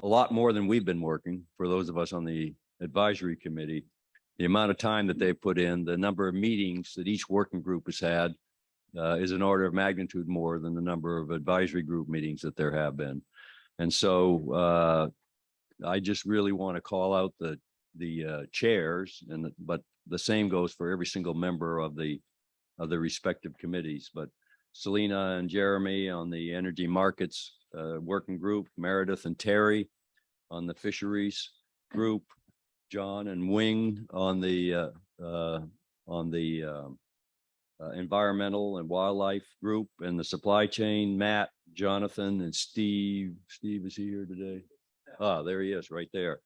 a lot more than we've been working, for those of us on the advisory committee. The amount of time that they put in, the number of meetings that each working group has had is an order of magnitude more than the number of advisory group meetings that there have been. And so I just really want to call out the chairs, but the same goes for every single member of the respective committees. But Selena and Jeremy on the energy markets working group, Meredith and Terry on the fisheries group, John and Wing on the environmental and wildlife group, and the supply chain, Matt, Jonathan, and Steve. Steve, is he here today? Ah, there he is, right there.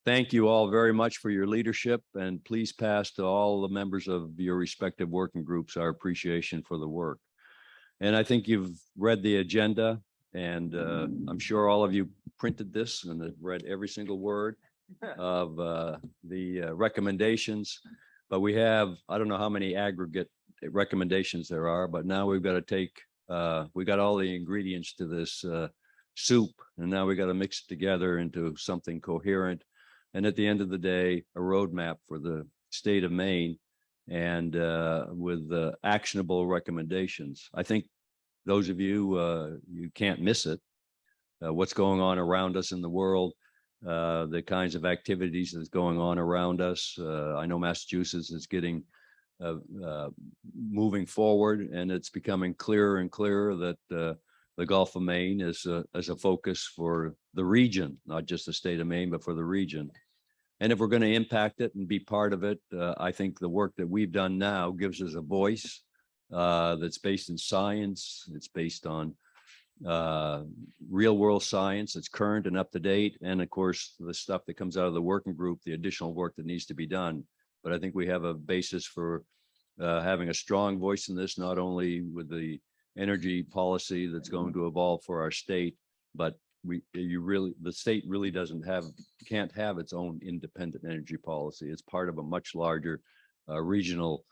Thank you all very much for your leadership, and please pass to all the members of your respective working groups our appreciation for the work. And I think you've read the agenda, and I'm sure all of you printed this and have read every single word of the recommendations. But we have, I don't know how many aggregate recommendations there are, but now we've got to take, we got all the ingredients to this soup, and now we got to mix it together into something coherent. And at the end of the day, a roadmap for the state of Maine, and with actionable recommendations. I think those of you, you can't miss it. What's going on around us in the world, the kinds of activities that's going on around us. I know Massachusetts is getting moving forward, and it's becoming clearer and clearer that the Gulf of Maine is a focus for the region, not just the state of Maine, but for the region. And if we're going to impact it and be part of it, I think the work that we've done now gives us a voice that's based in science. It's based on real world science. It's current and up to date. And of course, the stuff that comes out of the working group, the additional work that needs to be done. But I think we have a basis for having a strong voice in this, not only with the energy policy that's going to evolve for our state, but the state really can't have its own independent energy policy. It's part of a much larger regional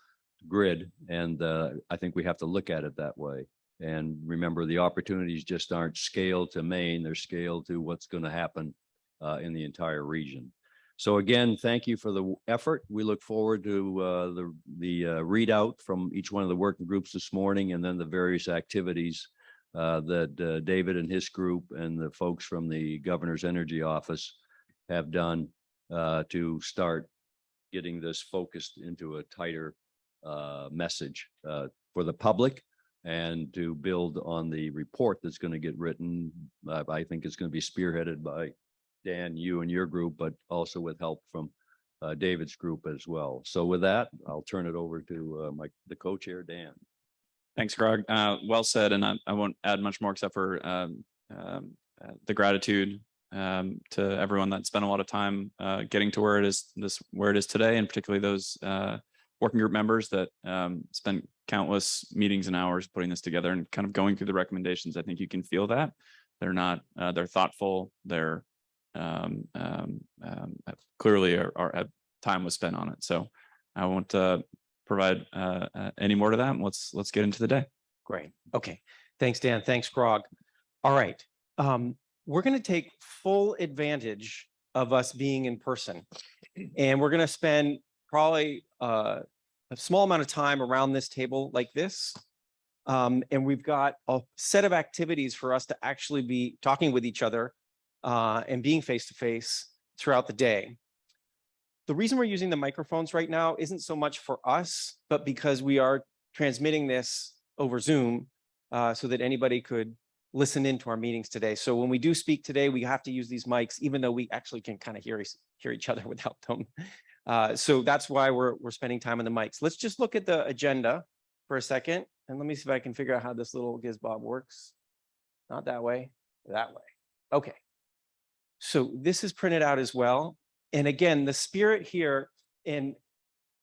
grid. And I think we have to look at it that way. And remember, the opportunities just aren't scaled to Maine, they're scaled to what's going to happen in the entire region. So again, thank you for the effort. We look forward to the readout from each one of the working groups this morning, and then the various activities that David and his group and the folks from the Governor's Energy Office have done to start getting this focused into a tighter message for the public, and to build on the report that's going to get written. I think it's going to be spearheaded by Dan, you and your group, but also with help from David's group as well. So with that, I'll turn it over to the co-chair, Dan. Thanks, Greg. Well said, and I won't add much more except for the gratitude to everyone that spent a lot of time getting to where it is today, and particularly those working group members that spent countless meetings and hours putting this together and kind of going through the recommendations. I think you can feel that they're thoughtful. They're clearly time was spent on it. So I won't provide any more to that. Let's get into the day. Great. Okay. Thanks, Dan. Thanks, Grog. All right. We're going to take full advantage of us being in person, and we're going to spend probably a small amount of time around this table like this. And we've got a set of activities for us to actually be talking with each other and being face-to-face throughout the day. The reason we're using the microphones right now isn't so much for us, but because we are transmitting this over Zoom so that anybody could listen into our meetings today. So when we do speak today, we have to use these mics, even though we actually can kind of hear each other without them. So that's why we're spending time on the mics. Let's just look at the agenda for a second, and let me see if I can figure out how this little gizbob works. Not that way, that way. Okay. So this is printed out as well. And again, the spirit here, and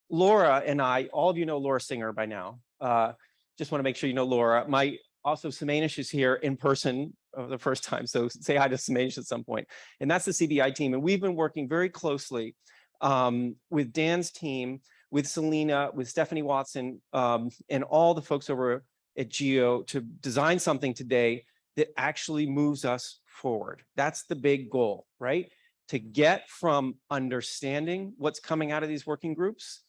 Laura and I, all of you know Laura Singer by now. Just want to make sure you know Laura. Also, Semanish is here in person for the first time. So say hi to Semanish at some point. And that's the CBI team. And we've been working very closely with Dan's team, with Selena, with Stephanie Watson, and all the folks over at GEO to design something today that actually moves us forward. That's the big goal, right? To get from understanding what's coming out of these working groups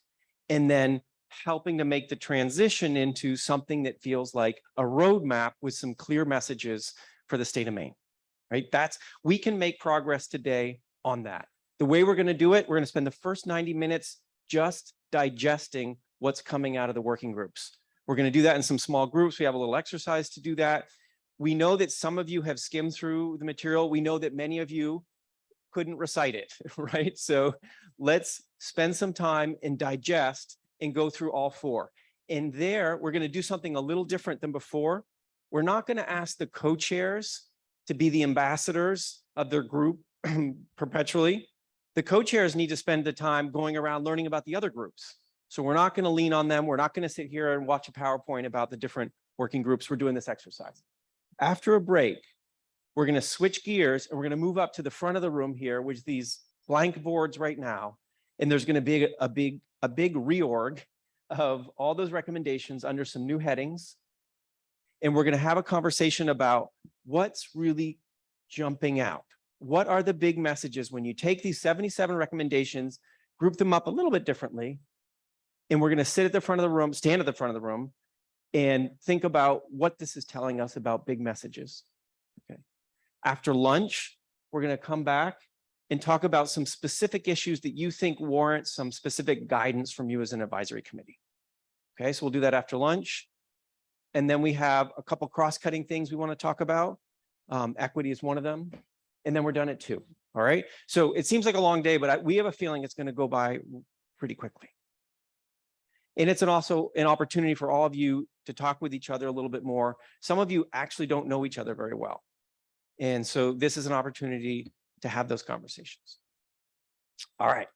and then helping to make the transition into something that feels like a roadmap with some clear messages for the state of Maine, right? We can make progress today on that. The way we're going to do it, we're going to spend the first 90 minutes just digesting what's coming out of the working groups. We're going to do that in some small groups. We have a little exercise to do that. We know that some of you have skimmed through the material. We know that many of you couldn't recite it, right? So let's spend some time and digest and go through all four. And there, we're going to do something a little different than before. We're not going to ask the co-chairs to be the ambassadors of their group perpetually. The co-chairs need to spend the time going around learning about the other groups. So we're not going to lean on them. We're not going to sit here and watch a PowerPoint about the different working groups. We're doing this exercise. After a break, we're going to switch gears and we're going to move up to the front of the room here, which these blank boards right now. And there's going to be a big reorg of all those recommendations under some new headings. And we're going to have a conversation about what's really jumping out. What are the big messages when you take these 77 recommendations, group them up a little bit differently, and we're going to sit at the front of the room, stand at the front of the room, and think about what this is telling us about big messages. Okay. After lunch, we're going to come back and talk about some specific issues that you think warrant some specific guidance from you as an advisory committee. Okay, so we'll do that after lunch. And then we have a couple cross-cutting things we want to talk about. Equity is one of them. And then we're done at 2. All right. So it seems like a long day, but we have a feeling it's going to go by pretty quickly. And it's also an opportunity for all of you to talk with each other a little bit more. Some of you actually don't know each other very well. And so this is an opportunity to have those conversations. All right.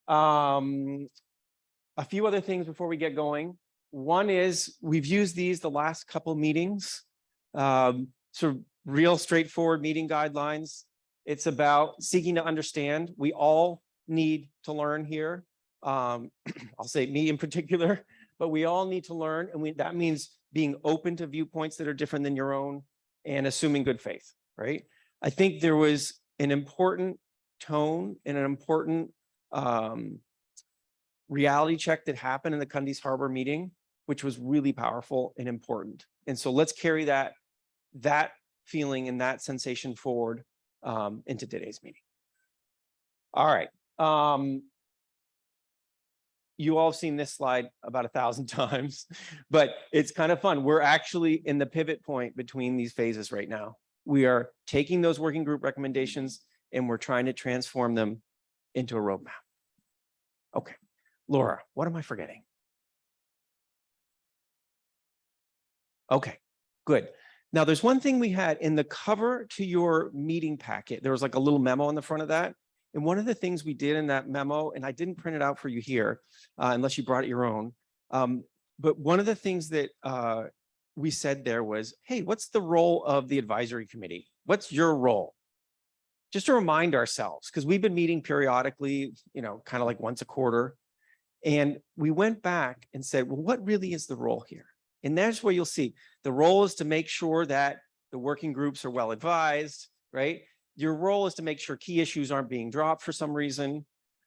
A few other things before we get going. One is we've used these the last couple meetings, sort of real straightforward meeting guidelines. It's about seeking to understand. We all need to learn here. I'll say me in particular, but we all need to learn. And that means being open to viewpoints that are different than your own and assuming good faith, right? I think there was an important tone and an important reality check that happened in the Cundies Harbor meeting, which was really powerful and important. And so let's carry that feeling and that sensation forward into today's meeting. All right. You all have seen this slide about 1,000 times, but it's kind of fun. We're actually in the pivot point between these phases right now. We are taking those working group recommendations and we're trying to transform them into a roadmap. Okay, Laura, what am I forgetting? Okay, good. Now there's one thing we had in the cover to your meeting packet. There was like a little memo on the front of that. And one of the things we did in that memo, and I didn't print it out for you here, unless you brought your own. But one of the things that we said there was, hey, what's the role of the advisory committee? What's your role? Just to remind ourselves, because we've been meeting periodically, kind of like once a quarter. And we went back and said, well, what really is the role here? And that's where you'll see the role is to make sure that the working groups are well advised, right? Your role is to make sure key issues aren't being dropped for some reason.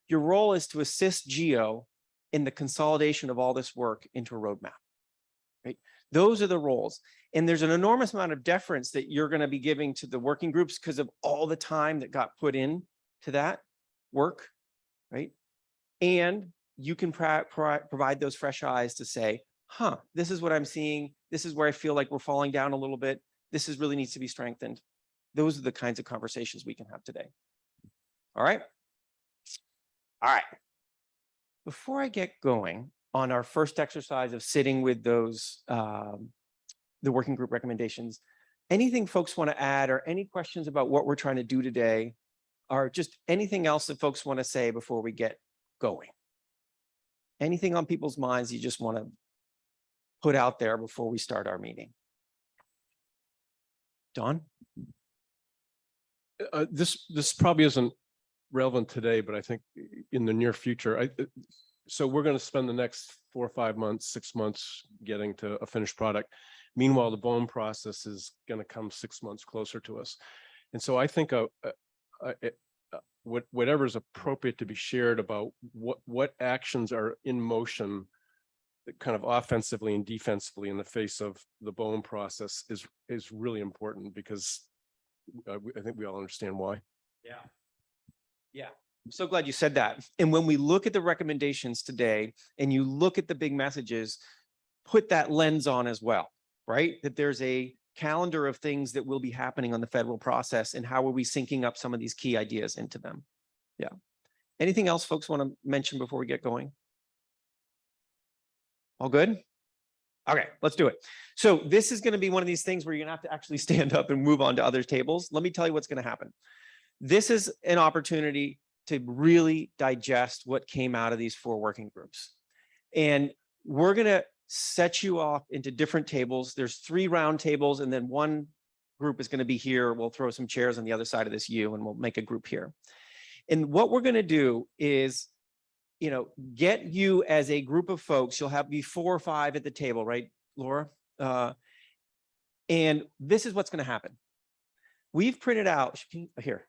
Your role is to assist GEO in the consolidation of all this work into a roadmap, right? Those are the roles. And there's an enormous amount of deference that you're going to be giving to the working groups because of all the time that got put in to that work, right? And you can provide those fresh eyes to say, this is what I'm seeing. This is where I feel like we're falling down a little bit. This really needs to be strengthened. Those are the kinds of conversations we can have today. All right. All right. Before I get going on our first exercise of sitting with those, the working group recommendations, anything folks want to add or any questions about what we're trying to do today, or just anything else that folks want to say before we get going? Anything on people's minds you just want to put out there before we start our meeting? Don? This probably isn't relevant today, but I think in the near future, so we're going to spend the next 4 or 5 months, 6 months getting to a finished product. Meanwhile, the Bowen process is going to come 6 months closer to us. And so I think whatever is appropriate to be shared about what actions are in motion kind of offensively and defensively in the face of the Bowen process is really important, because I think we all understand why. Yeah. Yeah. I'm so glad you said that. And when we look at the recommendations today and you look at the big messages, put that lens on as well, right? That there's a calendar of things that will be happening on the federal process, and how are we syncing up some of these key ideas into them? Yeah. Anything else folks want to mention before we get going? All good? Okay, let's do it. So this is going to be one of these things where you're going to have to actually stand up and move on to other tables. Let me tell you what's going to happen. This is an opportunity to really digest what came out of these 4 working groups. And we're going to set you off into different tables. There's 3 round tables, and then one group is going to be here. We'll throw some chairs on the other side of this U, and we'll make a group here. And what we're going to do is, get you as a group of folks. You'll be 4 or 5 at the table, right, Laura? And this is what's going to happen. We've printed out here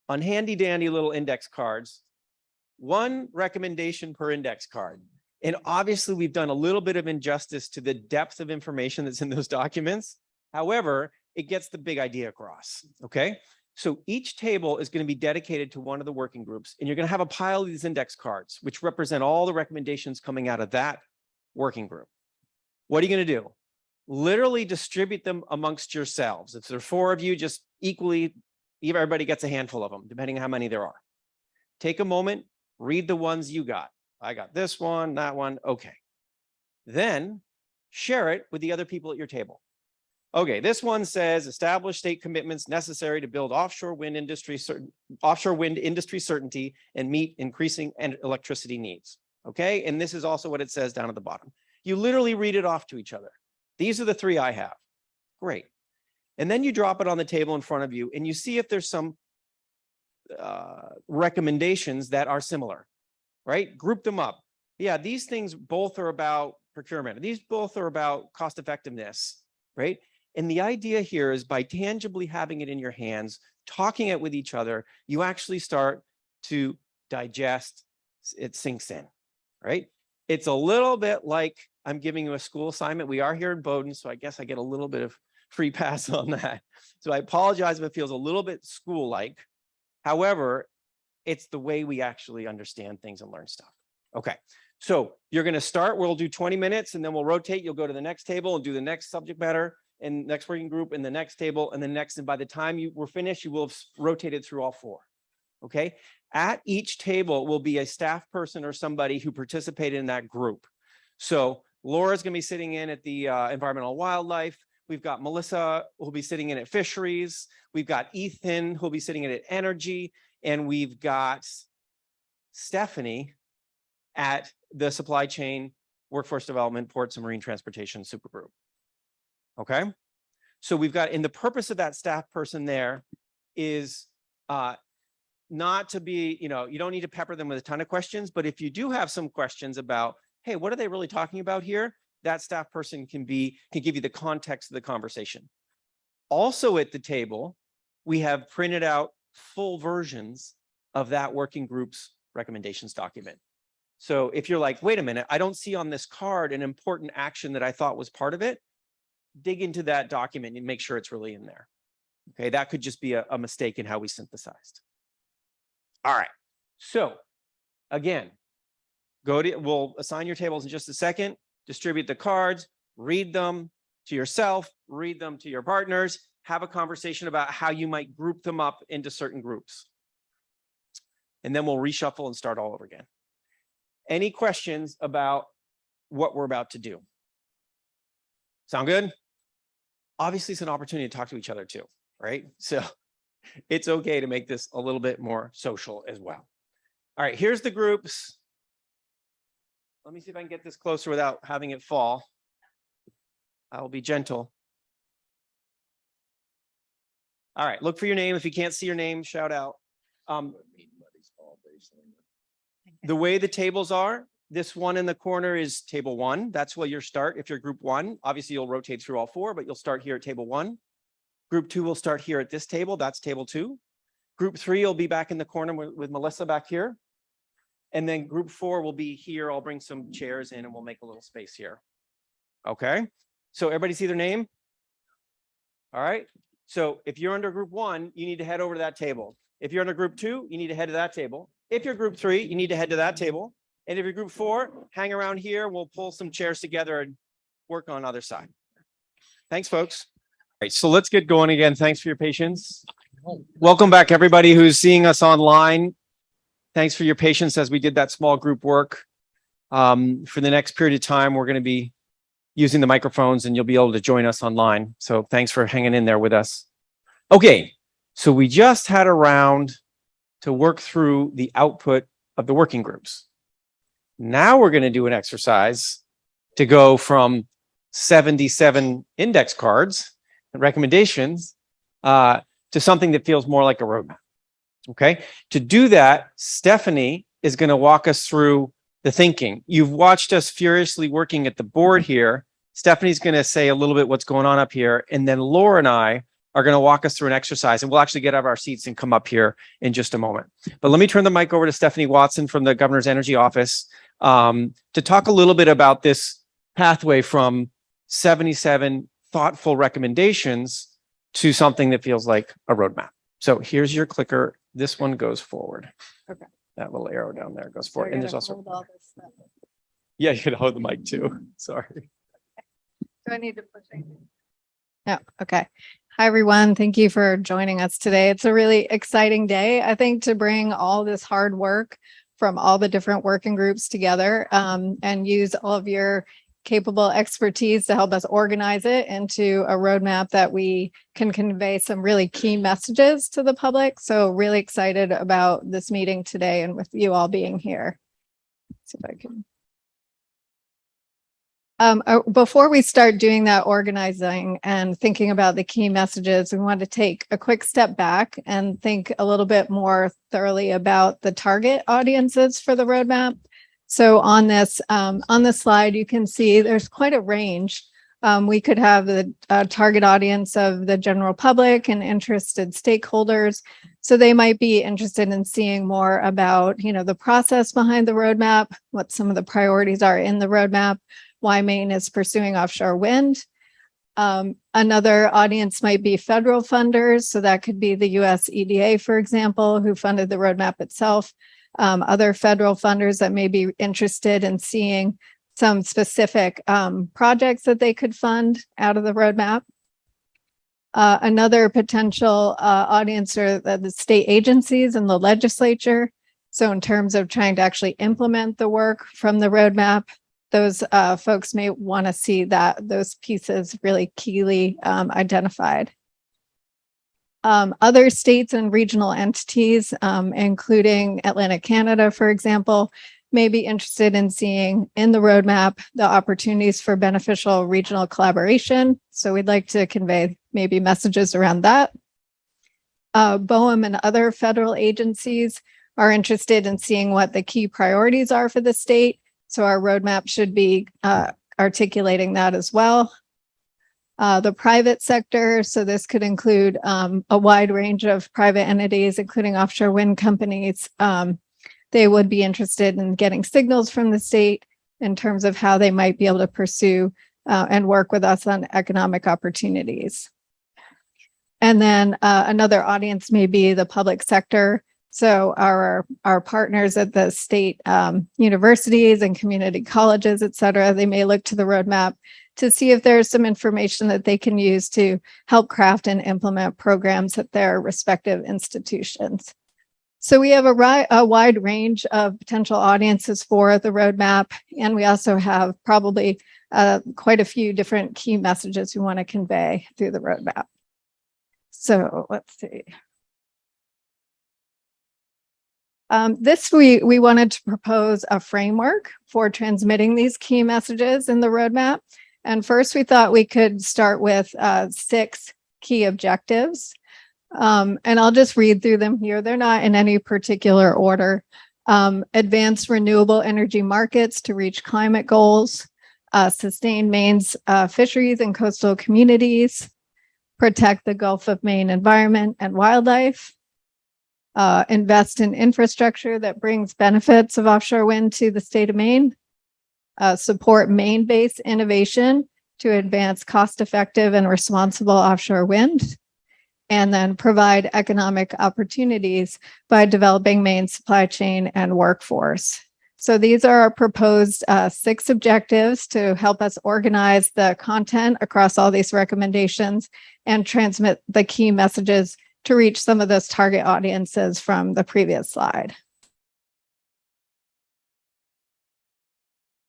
on handy dandy little index cards, 1 recommendation per index card. And obviously we've done a little bit of injustice to the depth of information that's in those documents. However, it gets the big idea across, okay? So each table is going to be dedicated to one of the working groups, and you're going to have a pile of these index cards, which represent all the recommendations coming out of that working group. What are you going to do? Literally distribute them amongst yourselves. If there are 4 of you, just equally, everybody gets a handful of them, depending on how many there are. Take a moment, read the ones you got. I got this one, that one, okay. Then share it with the other people at your table. Okay, this one says establish state commitments necessary to build offshore wind industry certainty and meet increasing electricity needs. Okay, and this is also what it says down at the bottom. You literally read it off to each other. These are the 3 I have. Great. And then you drop it on the table in front of you, and you see if there's some recommendations that are similar, right? Group them up. Yeah, these things both are about procurement. These both are about cost effectiveness, right? And the idea here is by tangibly having it in your hands, talking it with each other, you actually start to digest, it sinks in, right? It's a little bit like I'm giving you a school assignment. We are here in Bowdoin, so I guess I get a little bit of free pass on that. So I apologize if it feels a little bit school-like. However, it's the way we actually understand things and learn stuff. Okay, so you're going to start. We'll do 20 minutes, and then we'll rotate. You'll go to the next table and do the next subject matter, and next working group, and the next table, and the next. And by the time you were finished, you will have rotated through all 4. Okay. At each table will be a staff person or somebody who participated in that group. So Laura's going to be sitting in at the environmental wildlife. We've got Melissa who'll be sitting in at fisheries. We've got Ethan who'll be sitting in at energy, and we've got Stephanie at the supply chain, workforce development, ports and marine transportation supergroup. Okay, so we've got, and the purpose of that staff person there is not to be, you don't need to pepper them with a ton of questions, but if you do have some questions about, hey, what are they really talking about here? That staff person can give you the context of the conversation. Also at the table, we have printed out full versions of that working group's recommendations document. So if you're like, wait a minute, I don't see on this card an important action that I thought was part of it, dig into that document and make sure it's really in there. Okay, that could just be a mistake in how we synthesized. All right, so again, we'll assign your tables in just a second, distribute the cards, read them to yourself, read them to your partners, have a conversation about how you might group them up into certain groups. And then we'll reshuffle and start all over again. Any questions about what we're about to do? Sound good? Obviously, it's an opportunity to talk to each other too, right? So it's okay to make this a little bit more social as well. All right, here's the groups. Let me see if I can get this closer without having it fall. I will be gentle. All right, look for your name. If you can't see your name, shout out. The way the tables are, This one in the corner is table 1. That's where you start. If you're group 1, obviously you'll rotate through all 4, but you'll start here at table 1. Group 2 will start here at this table. That's table 2. Group 3 will be back in the corner with Melissa back here. And then group 4 will be here. I'll bring some chairs in and we'll make a little space here. Okay. So everybody see their name? All right. So if you're under group 1, you need to head over to that table. If you're under group 2, you need to head to that table. If you're group 3, you need to head to that table. And if you're group 4, hang around here. We'll pull some chairs together and work on other side. Thanks, folks. All right, so let's get going again. Thanks for your patience. Welcome back, everybody who's seeing us online. Thanks for your patience as we did that small group work. For the next period of time, we're going to be using the microphones and you'll be able to join us online. So thanks for hanging in there with us. Okay, so we just had a round to work through the output of the working groups. Now we're going to do an exercise to go from 77 index cards and recommendations to something that feels more like a roadmap. Okay, to do that, Stephanie is going to walk us through the thinking. You've watched us furiously working at the board here. Stephanie's going to say a little bit what's going on up here, and then Laura and I are going to walk us through an exercise, and we'll actually get out of our seats and come up here in just a moment. But let me turn the mic over to Stephanie Watson from the Governor's Energy Office to talk a little bit about this pathway from 77 thoughtful recommendations to something that feels like a roadmap. So here's your clicker. This one goes forward. Okay. That little arrow down there goes So forward. I And there's gotta also, hold all this stuff. yeah, you can hold the mic too. Sorry. Do I need to push anything? Yeah, okay. Hi, everyone. Thank you for joining us today. It's a really exciting day, I think, to bring all this hard work from all the different working groups together and use all of your capable expertise to help us organize it into a roadmap that we can convey some really key messages to the public. So really excited about this meeting today and with you all being here. Let's see if I can. Before we start doing that organizing and thinking about the key messages, we want to take a quick step back and think a little bit more thoroughly about the target audiences for the roadmap. So on this slide, you can see there's quite a range. We could have the target audience of the general public and interested stakeholders. So they might be interested in seeing more about, the process behind the roadmap, what some of the priorities are in the roadmap, why Maine is pursuing offshore wind. Another audience might be federal funders. So that could be the US EDA, for example, who funded the roadmap itself. Other federal funders that may be interested in seeing some specific projects that they could fund out of the roadmap. Another potential audience are the state agencies and the legislature. So in terms of trying to actually implement the work from the roadmap, those folks may want to see that those pieces really keenly identified. Other states and regional entities, including Atlantic Canada, for example, may be interested in seeing in the roadmap the opportunities for beneficial regional collaboration. So we'd like to convey maybe messages around that. BOEM and other federal agencies are interested in seeing what the key priorities are for the state. So our roadmap should be articulating that as well. The private sector, so this could include a wide range of private entities, including offshore wind companies. They would be interested in getting signals from the state in terms of how they might be able to pursue and work with us on economic opportunities. And then another audience may be the public sector. So our partners at the state universities and community colleges, et cetera, they may look to the roadmap to see if there's some information that they can use to help craft and implement programs at their respective institutions. So we have a wide range of potential audiences for the roadmap, and we also have probably quite a few different key messages we want to convey through the roadmap. So let's see. This we wanted to propose a framework for transmitting these key messages in the roadmap. And first, we thought we could start with 6 key objectives. And I'll just read through them here. They're not in any particular order. Advance renewable energy markets to reach climate goals, sustain Maine's fisheries and coastal communities, protect the Gulf of Maine environment and wildlife, invest in infrastructure that brings benefits of offshore wind to the state of Maine, support Maine-based innovation to advance cost-effective and responsible offshore wind, and then provide economic opportunities by developing Maine's supply chain and workforce. So these are our proposed 6 objectives to help us organize the content across all these recommendations and transmit the key messages to reach some of those target audiences from the previous slide.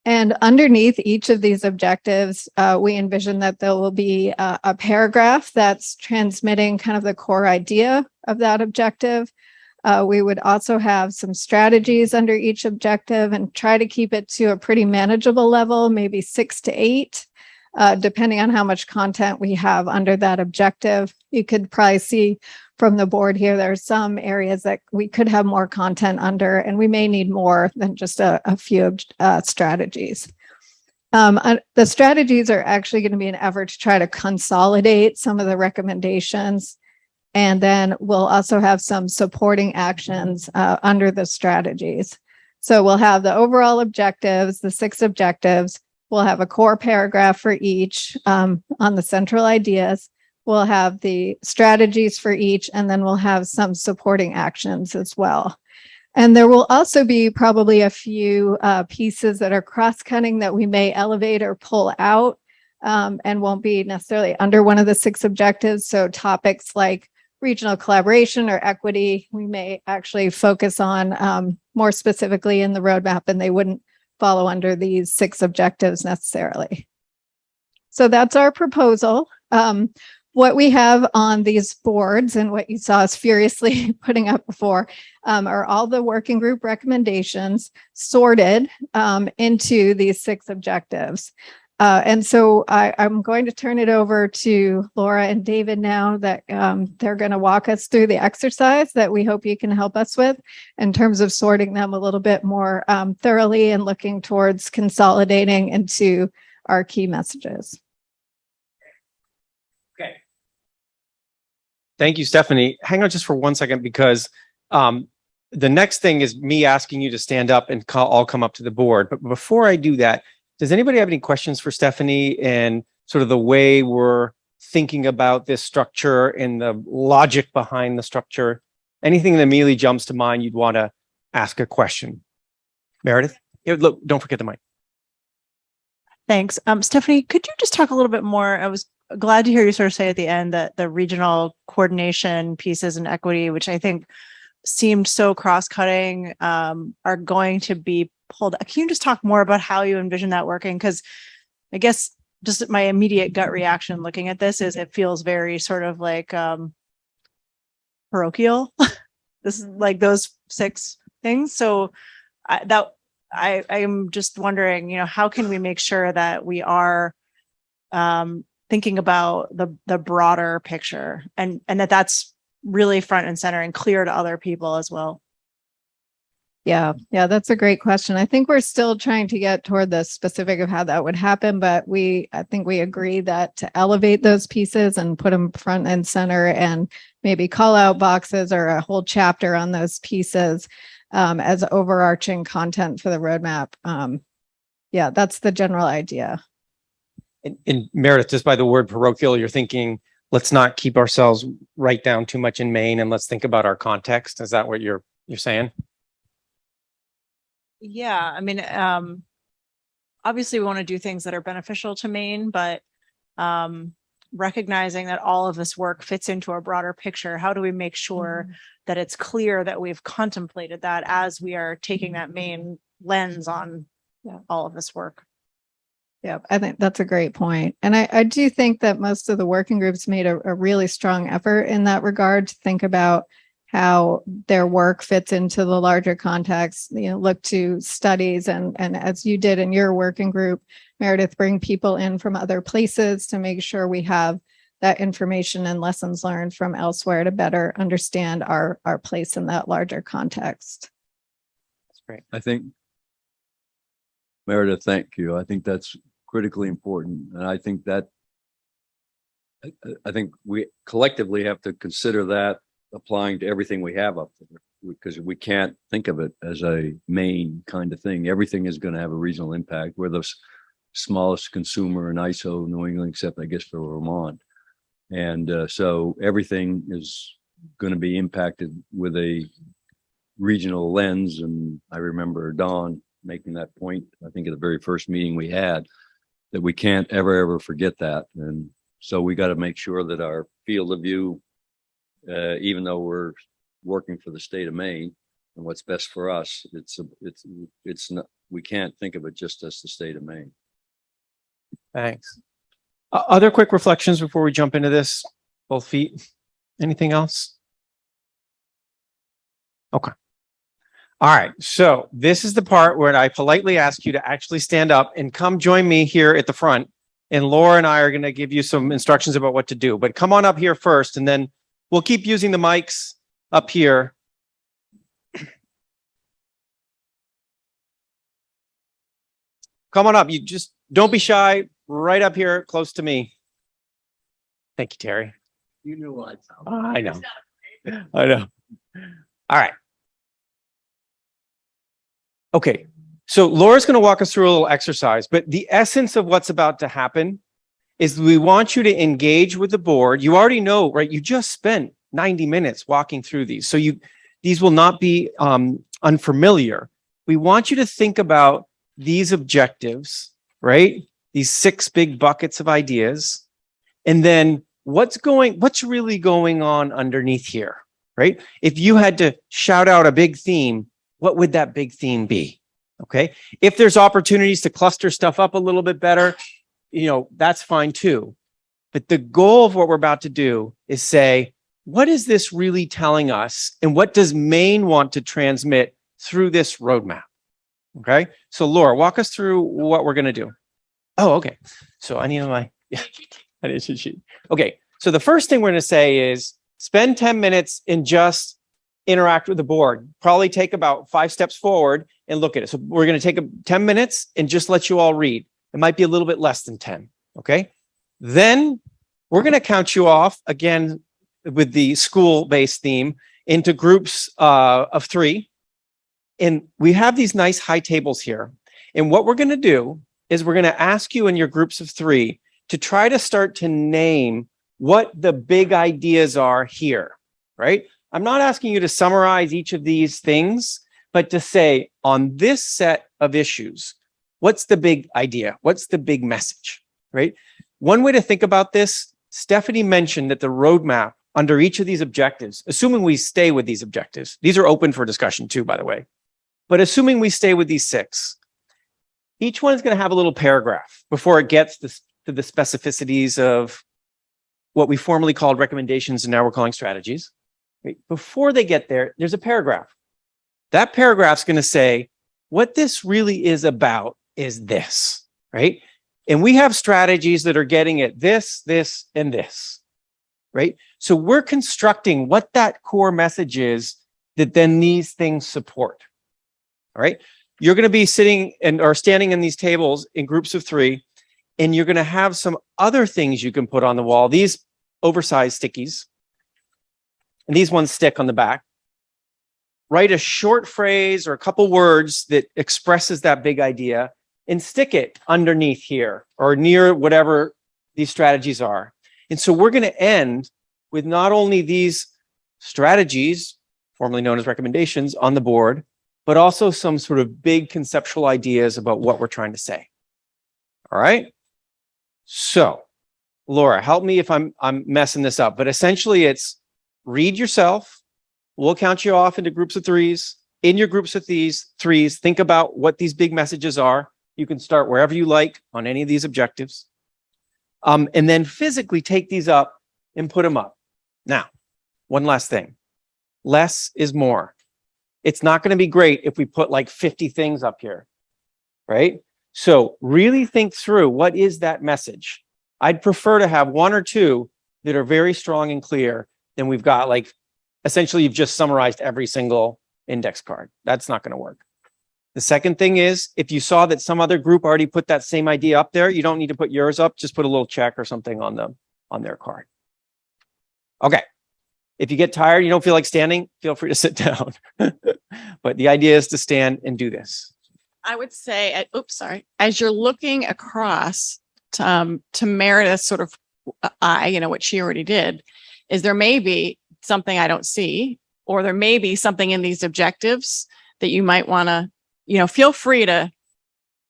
And underneath each of these objectives, we envision that there will be a paragraph that's transmitting kind of the core idea of that objective. We would also have some strategies under each objective and try to keep it to a pretty manageable level, maybe 6 to 8, depending on how much content we have under that objective. You could probably see from the board here, there are some areas that we could have more content under, and we may need more than just a few strategies. The strategies are actually going to be an effort to try to consolidate some of the recommendations. And then we'll also have some supporting actions under the strategies. So we'll have the overall objectives, the 6 objectives. We'll have a core paragraph for each on the central ideas. We'll have the strategies for each, and then we'll have some supporting actions as well. And there will also be probably a few pieces that are cross-cutting that we may elevate or pull out and won't be necessarily under one of the 6 objectives. So topics like regional collaboration or equity, we may actually focus on more specifically in the roadmap, and they wouldn't follow under these 6 objectives necessarily. So that's our proposal. What we have on these boards and what you saw us furiously putting up before are all the working group recommendations sorted into these 6 objectives. And so I'm going to turn it over to Laura and David now that they're going to walk us through the exercise that we hope you can help us with in terms of sorting them a little bit more thoroughly and looking towards consolidating into our key messages. Okay. Thank you, Stephanie. Hang on just for 1 second, because the next thing is me asking you to stand up and all come up to the board. But before I do that, does anybody have any questions for Stephanie and sort of the way we're thinking about this structure and the logic behind the structure? Anything that immediately jumps to mind you'd want to ask a question? Meredith? Yeah, look, don't forget the mic. Thanks. Stephanie, could you just talk a little bit more? I was glad to hear you sort of say at the end that the regional coordination pieces and equity, which I think seemed so cross-cutting, are going to be pulled. Can you just talk more about how you envision that working? Because I guess just my immediate gut reaction looking at this is it feels very sort of like parochial. This is like those 6 things. So I'm just wondering, how can we make sure that we are thinking about the broader picture and that's really front and center and clear to other people as well? Yeah, that's a great question. I think we're still trying to get toward the specific of how that would happen, but I think we agree that to elevate those pieces and put them front and center and maybe call out boxes or a whole chapter on those pieces as overarching content for the roadmap. Yeah, that's the general idea. And Meredith, just by the word parochial, you're thinking, let's not keep ourselves right down too much in Maine and let's think about our context. Is that what you're saying? Yeah, I mean, obviously we want to do things that are beneficial to Maine, but recognizing that all of this work fits into a broader picture, how do we make sure that it's clear that we've contemplated that as we are taking that Maine lens on all of this work? Yeah, I think that's a great point. And I do think that most of the working groups made a really strong effort in that regard to think about how their work fits into the larger context, look to studies and as you did in your working group, Meredith, bring people in from other places to make sure we have that information and lessons learned from elsewhere to better understand our place in that larger context. I think, Meredith, thank you. I think that's critically important. And I think that I think we collectively have to consider that applying to everything we have up there, because we can't think of it as a main kind of thing. Everything is going to have a regional impact. We're the smallest consumer in ISO New England, except I guess for Vermont. And so everything is going to be impacted with a regional lens. And I remember Don making that point, I think at the very first meeting we had, that we can't ever forget that. And so we got to make sure that our field of view, even though we're working for the state of Maine and what's best for us, it's not, we can't think of it just as the state of Maine. Thanks. Other quick reflections before we jump into this, both feet. Anything else? Okay. All right. So this is the part where I politely ask you to actually stand up and come join me here at the front. And Laura and I are going to give you some instructions about what to do, but come on up here first, and then we'll keep using the mics up here. Come on up. You just don't be shy. Right up here, close to me. Thank you, Terry. You knew what I know. I know. All right. Okay. So Laura's going to walk us through a little exercise, but the essence of what's about to happen is we want you to engage with the board. You already know, right? You just spent 90 minutes walking through these. So these will not be unfamiliar. We want you to think about these objectives, right? These 6 big buckets of ideas. And then what's really going on underneath here, right? If you had to shout out a big theme, what would that big theme be? Okay. If there's opportunities to cluster stuff up a little bit better, that's fine too. But the goal of what we're about to do is say, what is this really telling us? And what does Maine want to transmit through this roadmap? Okay. So Laura, walk us through what we're going to do. Oh, okay. So I need I need a cheat sheet. Okay. So the first thing we're going to say is spend 10 minutes and just interact with the board. Probably take about 5 steps forward and look at it. So we're going to take 10 minutes and just let you all read. It might be a little bit less than 10. Okay. Then we're going to count you off again with the school-based theme into groups of 3. And we have these nice high tables here. And what we're going to do is we're going to ask you in your groups of 3 to try to start to name what the big ideas are here, right? I'm not asking you to summarize each of these things, but to say on this set of issues, what's the big idea? What's the big message, right? One way to think about this, Stephanie mentioned that the roadmap under each of these objectives, assuming we stay with these objectives, these are open for discussion too, by the way, but assuming we stay with these 6, each one is going to have a little paragraph before it gets to the specificities of what we formerly called recommendations and now we're calling strategies. Right? Before they get there, there's a paragraph. That paragraph's going to say, what this really is about is this, right? And we have strategies that are getting at this, this, and this, right? So we're constructing what that core message is that then these things support, all right? You're going to be sitting or standing in these tables in groups of 3, and you're going to have some other things you can put on the wall. These oversized stickies, and these ones stick on the back. Write a short phrase or a couple words that expresses that big idea and stick it underneath here or near whatever these strategies are. And so we're going to end with not only these strategies, formerly known as recommendations, on the board, but also some sort of big conceptual ideas about what we're trying to say. All right. So Laura, help me if I'm messing this up, but essentially it's read yourself. We'll count you off into groups of 3s. In your groups of these 3s, think about what these big messages are. You can start wherever you like on any of these objectives. And then physically take these up and put them up. Now, one last thing. Less is more. It's not going to be great if we put like 50 things up here, right? So really think through what is that message. I'd prefer to have 1 or 2 that are very strong and clear than we've got like, essentially you've just summarized every single index card. That's not going to work. The second thing is, if you saw that some other group already put that same idea up there, you don't need to put yours up. Just put a little check or something on their card. Okay. If you get tired, you don't feel like standing, feel free to sit down. But the idea is to stand and do this. I would say, as you're looking across to Meredith's sort of eye, what she already did, is there may be something I don't see, or there may be something in these objectives that you might want to, feel free to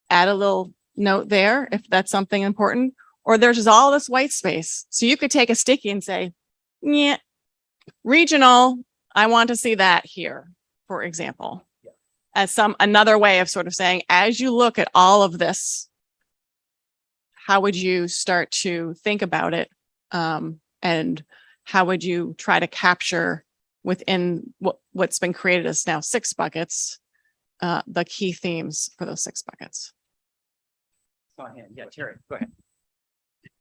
add a little note there if that's something important, or there's just all this white space. So you could take a sticky and say, yeah, regional, I want to see that here, for example, as another way of sort of saying, as you look at all of this, how would you start to think about it? And how would you try to capture within what's been created as now 6 buckets, the key themes for those 6 buckets? Yeah, Terry, go ahead.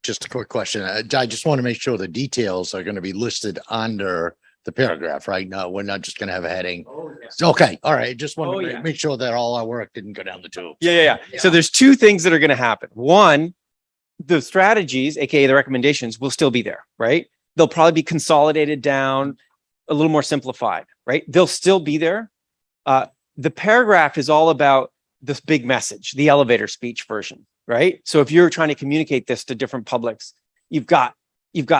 Just a quick question. I just want to make sure the details are going to be listed under the paragraph, right? No, we're not just going to have a heading. Oh, yeah. Okay, all right. Just want Oh, to yeah. make sure that all our work didn't go down the tube. Yeah. So there's 2 things that are going to happen. One, the strategies, aka the recommendations, will still be there, right? They'll probably be consolidated down, a little more simplified, right? They'll still be there. The paragraph is all about this big message, the elevator speech version, right? So if you're trying to communicate this to different publics, you've got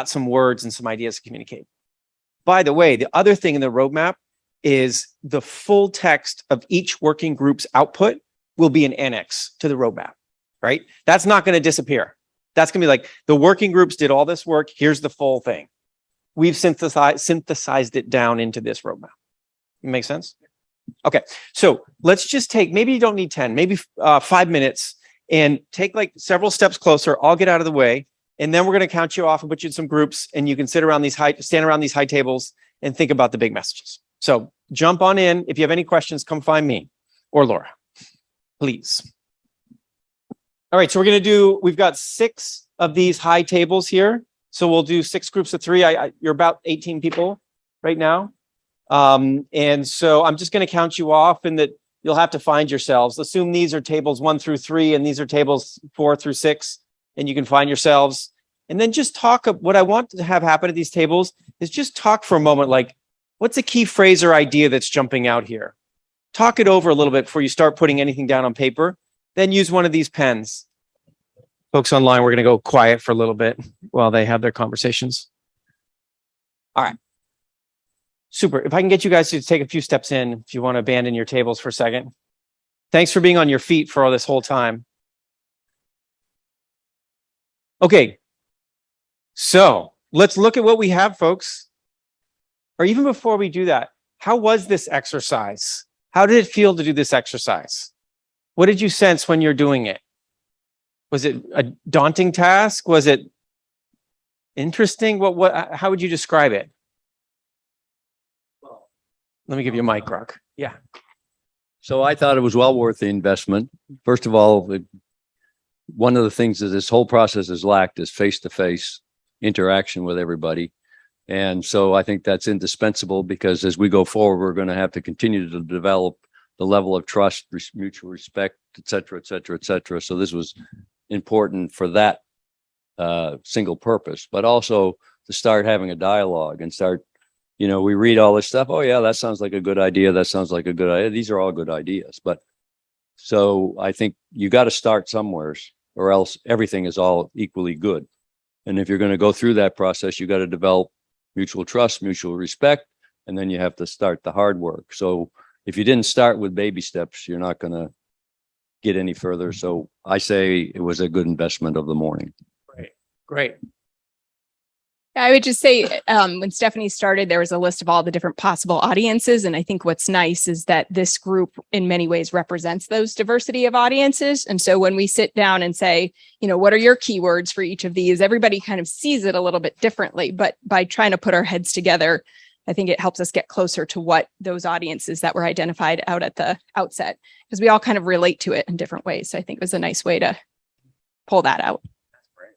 some words and some ideas to communicate. By the way, the other thing in the roadmap is the full text of each working group's output will be an annex to the roadmap, right? That's not going to disappear. That's going to be like, the working groups did all this work. Here's the full thing. We've synthesized it down into this roadmap. Make sense? Okay. So let's just take, maybe you don't need 10, maybe 5 minutes, and take like several steps closer. I'll get out of the way. And then we're going to count you off and put you in some groups, and you can stand around these high tables and think about the big messages. So jump on in. If you have any questions, come find me or Laura, please. All right. So we've got 6 of these high tables here. So we'll do 6 groups of 3. You're about 18 people right now. And so I'm just going to count you off, and that you'll have to find yourselves. Assume these are tables 1 through 3, and these are tables 4 through 6. And you can find yourselves, and then just talk. What I want to have happen at these tables is just talk for a moment. Like, what's a key phrase or idea that's jumping out here? Talk it over a little bit before you start putting anything down on paper. Then use one of these pens. Folks online, we're going to go quiet for a little bit while they have their conversations. All right. Super. If I can get you guys to take a few steps in, if you want to abandon your tables for a second. Thanks for being on your feet for all this whole time. Okay, so let's look at what we have, folks. Or even before we do that, how was this exercise? How did it feel to do this exercise? What did you sense when you're doing it? Was it a daunting task? Was it interesting? How would you describe it? Let me give you a mic, Rock. Yeah. So I thought it was well worth the investment. First of all, one of the things that this whole process has lacked is face-to-face interaction with everybody. And so I think that's indispensable, because as we go forward, we're going to have to continue to develop the level of trust, mutual respect, et cetera, et cetera, et cetera. So this was important for that single purpose, but also to start having a dialogue and start, we read all this stuff. Oh yeah, that sounds like a good idea. That sounds like a good idea. These are all good ideas. But so I think you got to start somewheres, or else everything is all equally good. And if you're going to go through that process, you got to develop mutual trust, mutual respect, and then you have to start the hard work. So if you didn't start with baby steps, you're not going to get any further. So I say it was a good investment of the morning. Great. I would just say, when Stephanie started, there was a list of all the different possible audiences. And I think what's nice is that this group in many ways represents those diversity of audiences. And so when we sit down and say, what are your keywords for each of these, everybody kind of sees it a little bit differently. But by trying to put our heads together, I think it helps us get closer to what those audiences that were identified out at the outset, because we all kind of relate to it in different ways. So I think it was a nice way to pull that out. That's great.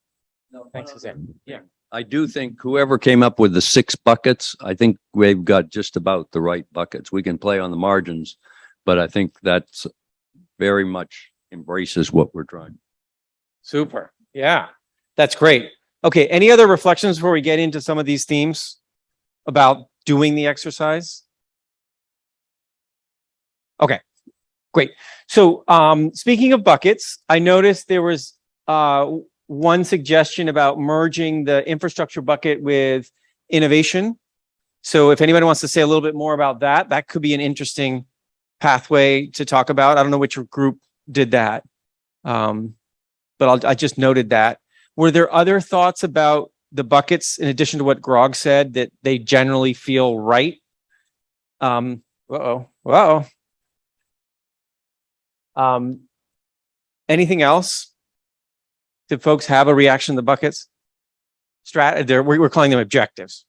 No, thanks, Suzanne. Yeah. I do think whoever came up with the 6 buckets, I think we've got just about the right buckets. We can play on the margins, but I think that's very much embraces what we're trying. Super. Yeah, that's great. Okay, any other reflections before we get into some of these themes about doing the exercise? Okay, great. So speaking of buckets, I noticed there was one suggestion about merging the infrastructure bucket with innovation. So if anybody wants to say a little bit more about that, that could be an interesting pathway to talk about. I don't know which group did that. But I just noted that. Were there other thoughts about the buckets in addition to what Grog said that they generally feel right? Anything else? Did folks have a reaction to the buckets? We're calling them objectives.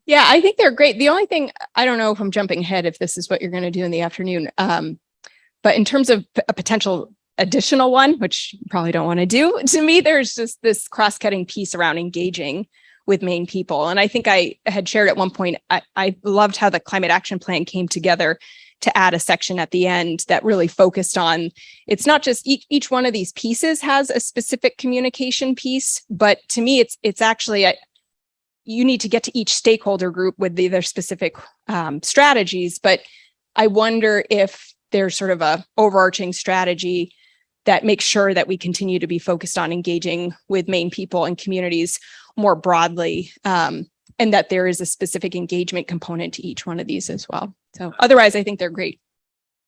Yeah, I think they're great. The only thing, I don't know if I'm jumping ahead, if this is what you're going to do in the afternoon. But in terms of a potential additional one, which you probably don't want to do, to me, there's just this cross-cutting piece around engaging with Maine people. And I think I had shared at one point, I loved how the climate action plan came together to add a section at the end that really focused on, it's not just each one of these pieces has a specific communication piece, but to me, it's actually, you need to get to each stakeholder group with their specific strategies. But I wonder if there's sort of a overarching strategy that makes sure that we continue to be focused on engaging with Maine people and communities more broadly, and that there is a specific engagement component to each one of these as well. So otherwise, I think they're great.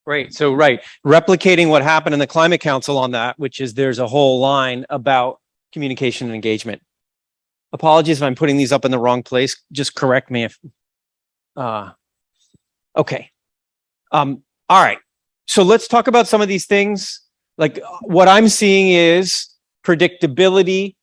Great. So, right. Replicating what happened in the Climate Council on that, which is there's a whole line about communication and engagement. Apologies if I'm putting these up in the wrong place. Just correct me if, okay. All right. So let's talk about some of these things. Like what I'm seeing is predictability,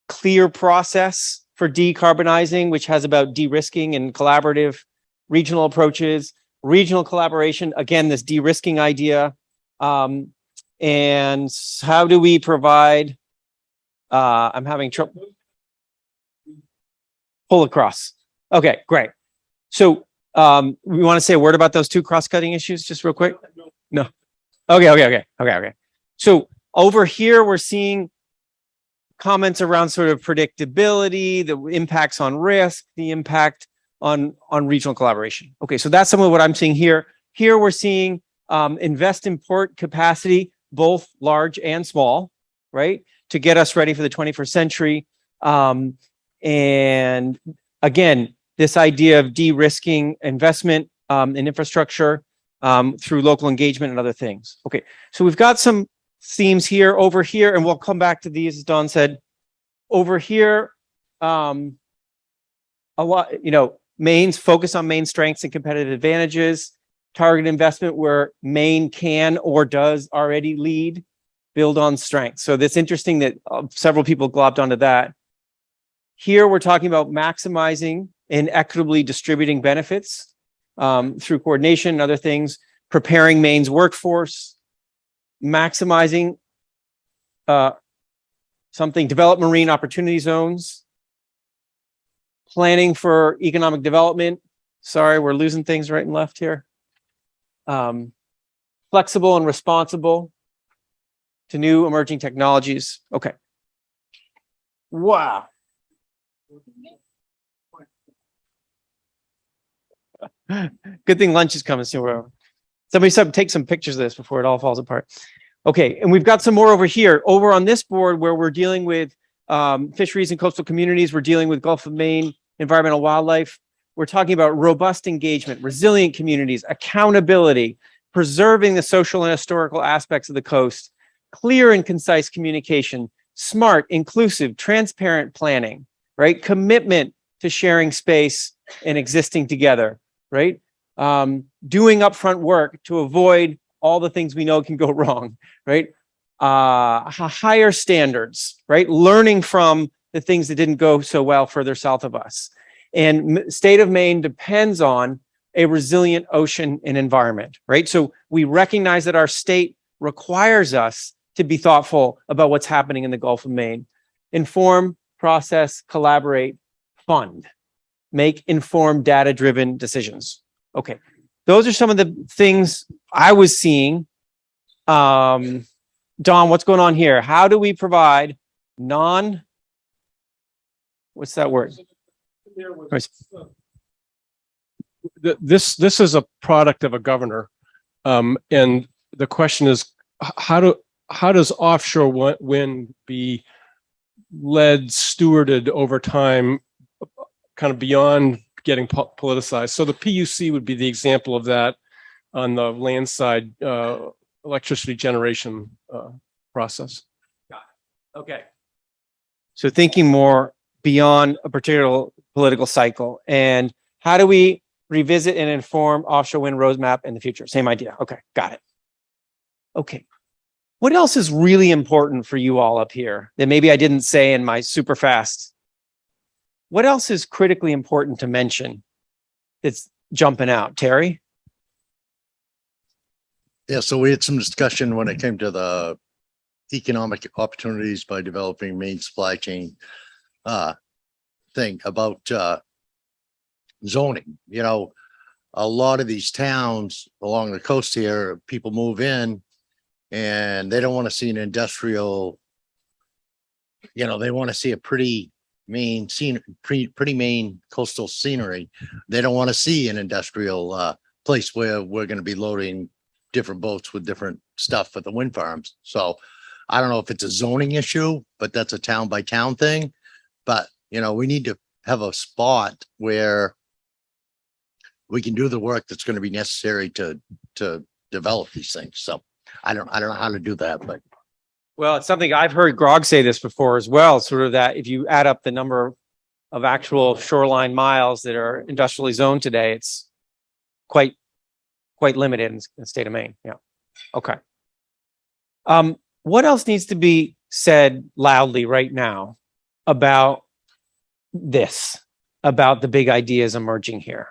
clear process for decarbonizing, which has about de-risking and collaborative regional approaches, regional collaboration, again, this de-risking idea. And how do we provide, I'm having trouble, pull across. Okay, great. So we want to say a word about those two cross-cutting issues just real quick? No. Okay. So over here, we're seeing comments around sort of predictability, the impacts on risk, the impact on regional collaboration. Okay, so that's some of what I'm seeing here. Here we're seeing invest in port capacity, both large and small, right? To get us ready for the 21st century. And again, this idea of de-risking investment in infrastructure through local engagement and other things. Okay, so we've got some themes here, over here, and we'll come back to these, as Dawn said. Over here, a lot, Maine's focus on Maine strengths and competitive advantages, target investment where Maine can or does already lead, build on strengths. So that's interesting that several people globbed onto that. Here, we're talking about maximizing and equitably distributing benefits through coordination and other things, preparing Maine's workforce, maximizing develop marine opportunity zones, planning for economic development. Sorry, we're losing things right and left here. Flexible and responsible to new emerging technologies. Okay. Wow. Good thing lunch is coming soon. Somebody take some pictures of this before it all falls apart. Okay, and we've got some more over here. Over on this board where we're dealing with fisheries and coastal communities, we're dealing with Gulf of Maine, environmental wildlife. We're talking about robust engagement, resilient communities, accountability, preserving the social and historical aspects of the coast, clear and concise communication, smart, inclusive, transparent planning, right? Commitment to sharing space and existing together, right? Doing upfront work to avoid all the things we know can go wrong, right? Higher standards, right? Learning from the things that didn't go so well further south of us. And state of Maine depends on a resilient ocean and environment, right? So we recognize that our state requires us to be thoughtful about what's happening in the Gulf of Maine. Inform, process, collaborate, fund, make informed, data-driven decisions. Okay, those are some of the things I was seeing Don, what's going on here? How do we provide what's that word? This is a product of a governor. And the question is, how does offshore wind be led, stewarded over time, kind of beyond getting politicized? So the PUC would be the example of that on the land side electricity generation process. Okay. So thinking more beyond a particular political cycle, and how do we revisit and inform offshore wind roadmap in the future? Same idea. Okay, got it. Okay. What else is really important for you all up here that maybe I didn't say in my super fast? What else is critically important to mention that's jumping out? Terry? Yeah, so we had some discussion when it came to the economic opportunities by developing main supply chain thing about zoning. You know, a lot of these towns along the coast here, people move in and they don't want to see an industrial, you know, they want to see a pretty main scene, pretty main coastal scenery. They don't want to see an industrial place where we're going to be loading different boats with different stuff at the wind farms. So I don't know if it's a zoning issue, but that's a town by town thing. But, you know, we need to have a spot where we can do the work that's going to be necessary to develop these things. So I don't know how to do that, but. Well, it's something I've heard Grog say this before as well, sort of that if you add up the number of actual shoreline miles that are industrially zoned today, it's quite limited in the state of Maine. Yeah. Okay. What else needs to be said loudly right now about this, about the big ideas emerging here?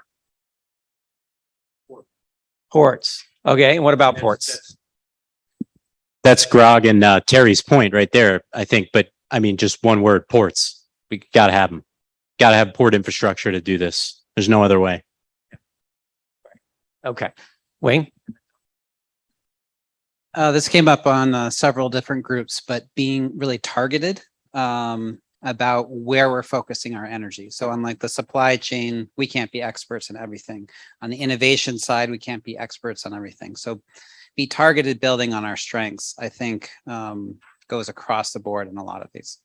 Ports. Okay. And what about ports? That's Grog and Terry's point right there, I think. But I mean, just one word, ports. We got to have them. Got to have port infrastructure to do this. There's no other way. Okay. Wayne? This came up on several different groups, but being really targeted about where we're focusing our energy. So unlike the supply chain, we can't be experts in everything. On the innovation side, we can't be experts on everything. So be targeted building on our strengths, I think goes across the board in a lot of these.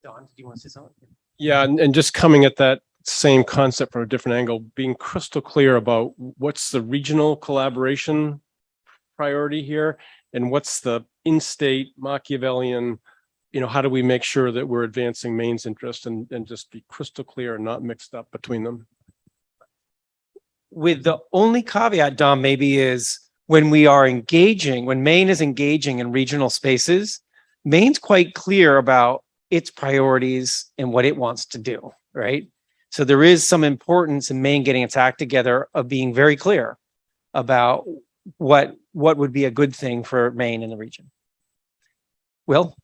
Don, do you want to say something? Yeah, and just coming at that same concept from a different angle, being crystal clear about what's the regional collaboration priority here and what's the in-state Machiavellian, you know, how do we make sure that we're advancing Maine's interest and just be crystal clear and not mixed up between them. With the only caveat, Dom, maybe is when we are engaging, when Maine is engaging in regional spaces, Maine's quite clear about its priorities and what it wants to do, right? So there is some importance in Maine getting its act together of being very clear about what would be a good thing for Maine in the region. Will?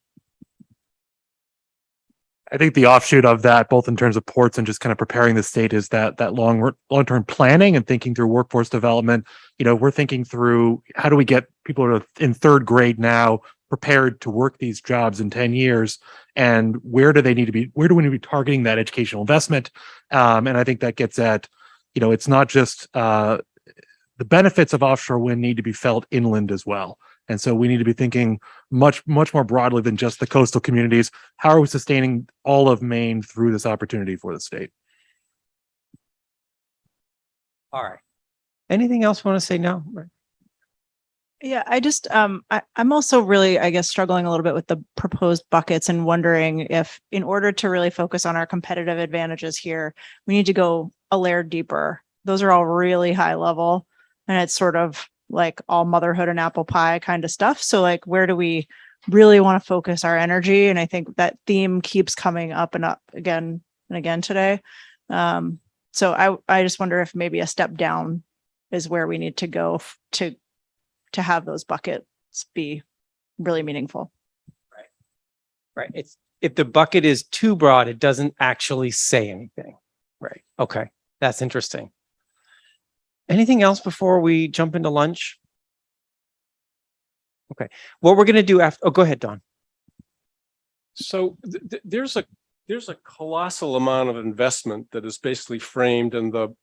I think the offshoot of that, both in terms of ports and just kind of preparing the state, is that long-term planning and thinking through workforce development. You know, we're thinking through how do we get people in third grade now prepared to work these jobs in 10 years, and where do we need to be targeting that educational investment? And I think that gets at, you know, it's not just the benefits of offshore wind need to be felt inland as well. And so we need to be thinking much more broadly than just the coastal communities. How are we sustaining all of Maine through this opportunity for the state? All right. Anything else you want to say now? Right. Yeah, I just I'm also really, I guess, struggling a little bit with the proposed buckets and wondering if in order to really focus on our competitive advantages here, we need to go a layer deeper. Those are all really high level, and it's sort of like all motherhood and apple pie kind of stuff. So like, where do we really want to focus our energy? And I think that theme keeps coming up and up again and again today. So I just wonder if maybe a step down is where we need to go to have those buckets be really meaningful. Right. It's if the bucket is too broad, it doesn't actually say anything. Right. Okay. That's interesting. Anything else before we jump into lunch? What we're going to do after, oh, go ahead, Don. So there's a colossal amount of investment that is basically framed in the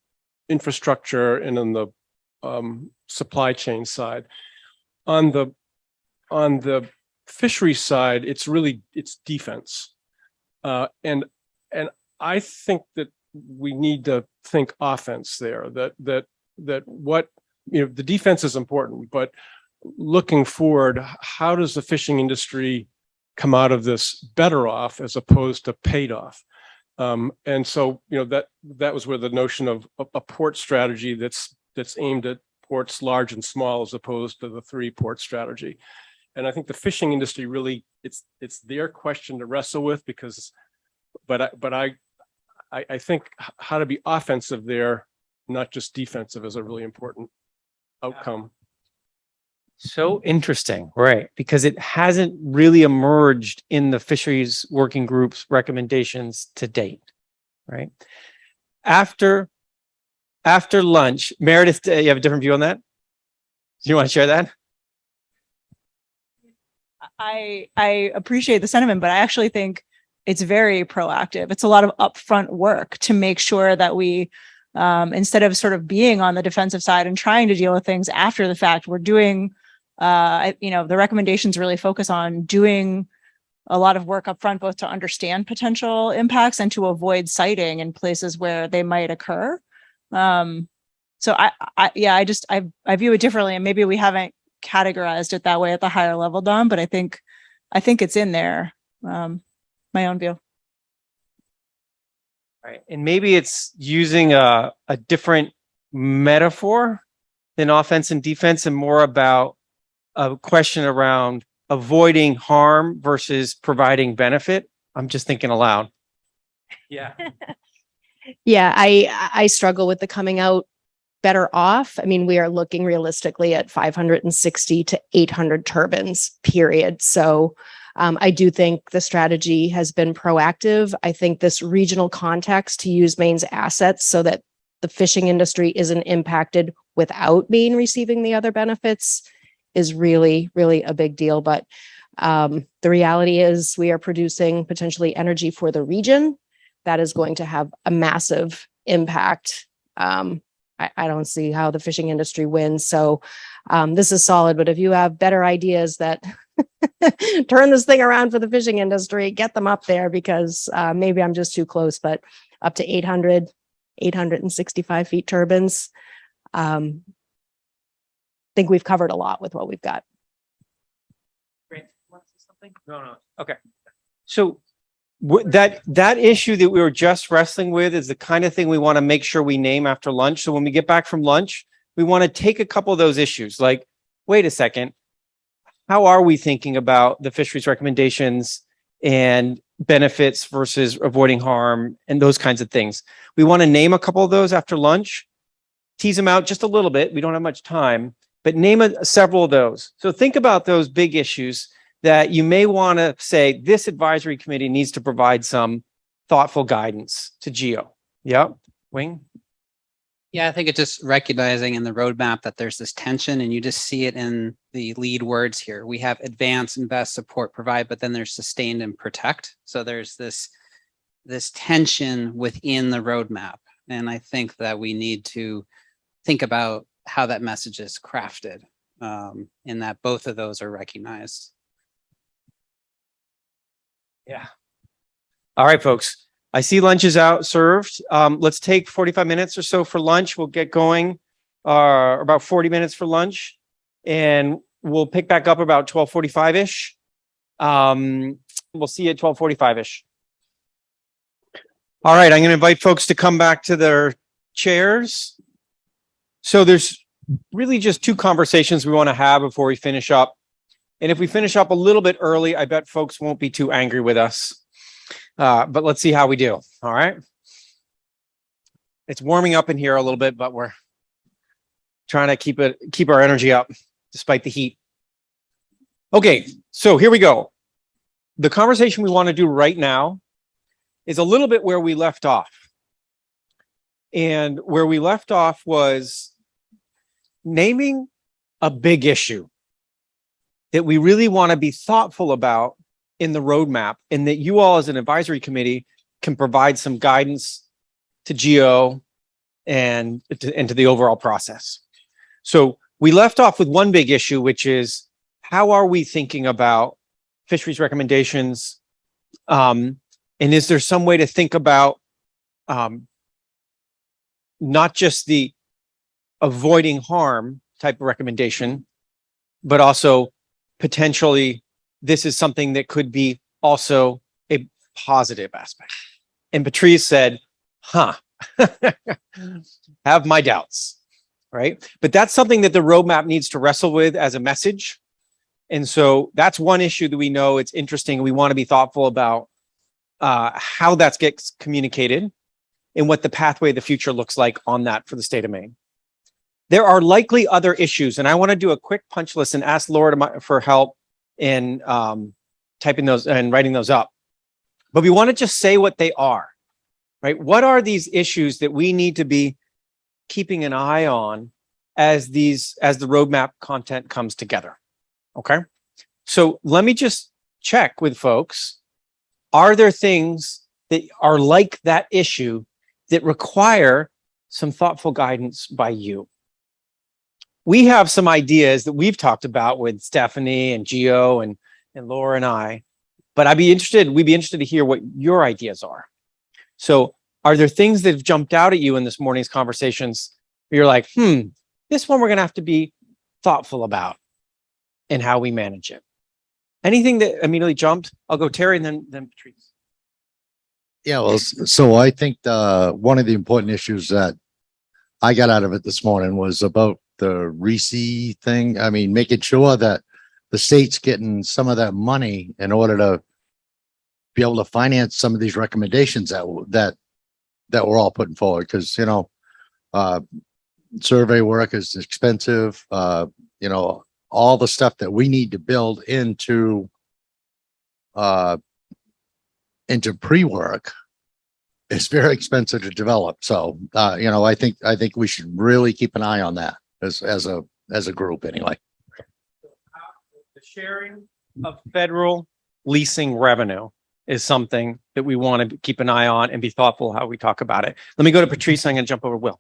infrastructure and in the supply chain side. On the fishery side, it's defense. And I think that we need to think offense there, that what, the defense is important, but looking forward, how does the fishing industry come out of this better off as opposed to paid off? And so, that was where the notion of a port strategy that's aimed at ports large and small, as opposed to the 3-port strategy. And I think the fishing industry really, it's their question to wrestle with, because, but I think how to be offensive there, not just defensive, is a really important outcome. So interesting, right? Because it hasn't really emerged in the fisheries working group's recommendations to date, right? After lunch, Meredith, you have a different view on that? Do you want to share that? I appreciate the sentiment, but I actually think it's very proactive. It's a lot of upfront work to make sure that we, instead of sort of being on the defensive side and trying to deal with things after the fact, we're doing, the recommendations really focus on doing a lot of work up front, both to understand potential impacts and to avoid siting in places where they might occur. So I view it differently, and maybe we haven't categorized it that way at the higher level, Don, but I think it's in there. My own view. Right. And maybe it's using a different metaphor than offense and defense, and more about a question around avoiding harm versus providing benefit. I'm just thinking aloud. Yeah. Yeah, I struggle with the coming out better off. I mean, we are looking realistically at 560 to 800 turbines, period. So I do think the strategy has been proactive. I think this regional context to use Maine's assets so that the fishing industry isn't impacted without Maine receiving the other benefits is really, really a big deal. But the reality is we are producing potentially energy for the region that is going to have a massive impact. I don't see how the fishing industry wins. So this is solid, but if you have better ideas that turn this thing around for the fishing industry, get them up there, because maybe I'm just too close, but up to 865 feet turbines. I think we've covered a lot with what we've got. Great. Want to say something? No. Okay. So that issue that we were just wrestling with is the kind of thing we want to make sure we name after lunch. So when we get back from lunch, we want to take a couple of those issues, like, wait a second, how are we thinking about the fisheries recommendations and benefits versus avoiding harm and those kinds of things? We want to name a couple of those after lunch, tease them out just a little bit. We don't have much time, but name several of those. So think about those big issues that you may want to say, this advisory committee needs to provide some thoughtful guidance to GEO. Yep. Wing? Yeah, I think it's just recognizing in the roadmap that there's this tension, and you just see it in the lead words here. We have advance, invest, support, provide, but then there's sustain and protect. So there's this tension within the roadmap. And I think that we need to think about how that message is crafted, in that both of those are recognized. Yeah. All right, folks. I see lunch is out served. Let's take 45 minutes or so for lunch. We'll get going about 40 minutes for lunch, and we'll pick back up about 12:45-ish. We'll see you at 12:45-ish. All right, I'm going to invite folks to come back to their chairs. So there's really just two conversations we want to have before we finish up. And if we finish up a little bit early, I bet folks won't be too angry with us. But let's see how we do. All right. It's warming up in here a little bit, but we're trying to keep our energy up despite the heat. Okay, so here we go. The conversation we want to do right now is a little bit where we left off. And where we left off was naming a big issue. that we really want to be thoughtful about in the roadmap, and that you all as an advisory committee can provide some guidance to Geo and to the overall process. So we left off with one big issue, which is how are we thinking about fisheries recommendations? And is there some way to think about not just the avoiding harm type of recommendation, but also potentially this is something that could be also a positive aspect? And Patrice said, have my doubts, right? But that's something that the roadmap needs to wrestle with as a message. And so that's one issue that we know it's interesting. We want to be thoughtful about how that gets communicated and what the pathway of the future looks like on that for the state of Maine. There are likely other issues, and I want to do a quick punch list and ask Laura for help in typing those and writing those up. But we want to just say what they are, right? What are these issues that we need to be keeping an eye on as the roadmap content comes together? Okay. So let me just check with folks. Are there things that are like that issue that require some thoughtful guidance by you? We have some ideas that we've talked about with Stephanie and Geo and Laura and I, but we'd be interested to hear what your ideas are. So are there things that have jumped out at you in this morning's conversations where you're like, this one we're going to have to be thoughtful about and how we manage it? Anything that immediately jumped? I'll go Terry and then Patrice. Yeah, well, so I think one of the important issues that I got out of it this morning was about the RECE thing. I mean, making sure that the state's getting some of that money in order to be able to finance some of these recommendations that we're all putting forward. Because, survey work is expensive. All the stuff that we need to build into pre-work is very expensive to develop. So, I think we should really keep an eye on that as a group anyway. The sharing of federal leasing revenue is something that we want to keep an eye on and be thoughtful how we talk about it. Let me go to Patrice. I'm going to jump over to Will.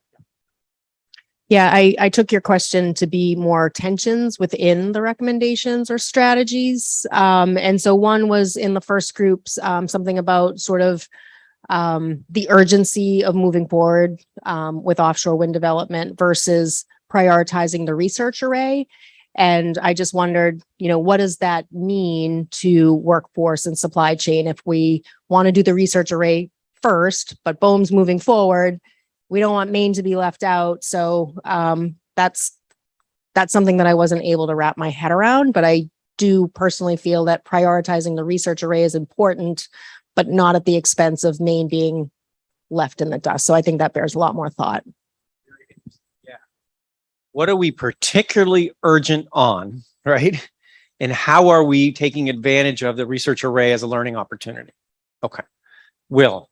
Yeah, I took your question to be more tensions within the recommendations or strategies. And so one was in the first groups, something about sort of the urgency of moving forward with offshore wind development versus prioritizing the research array. And I just wondered, what does that mean to workforce and supply chain if we want to do the research array first, but BOEM's moving forward? We don't want Maine to be left out. So that's something that I wasn't able to wrap my head around, but I do personally feel that prioritizing the research array is important, but not at the expense of Maine being left in the dust. So I think that bears a lot more thought. Yeah. What are we particularly urgent on, right? And how are we taking advantage of the research array as a learning opportunity? Okay. Will.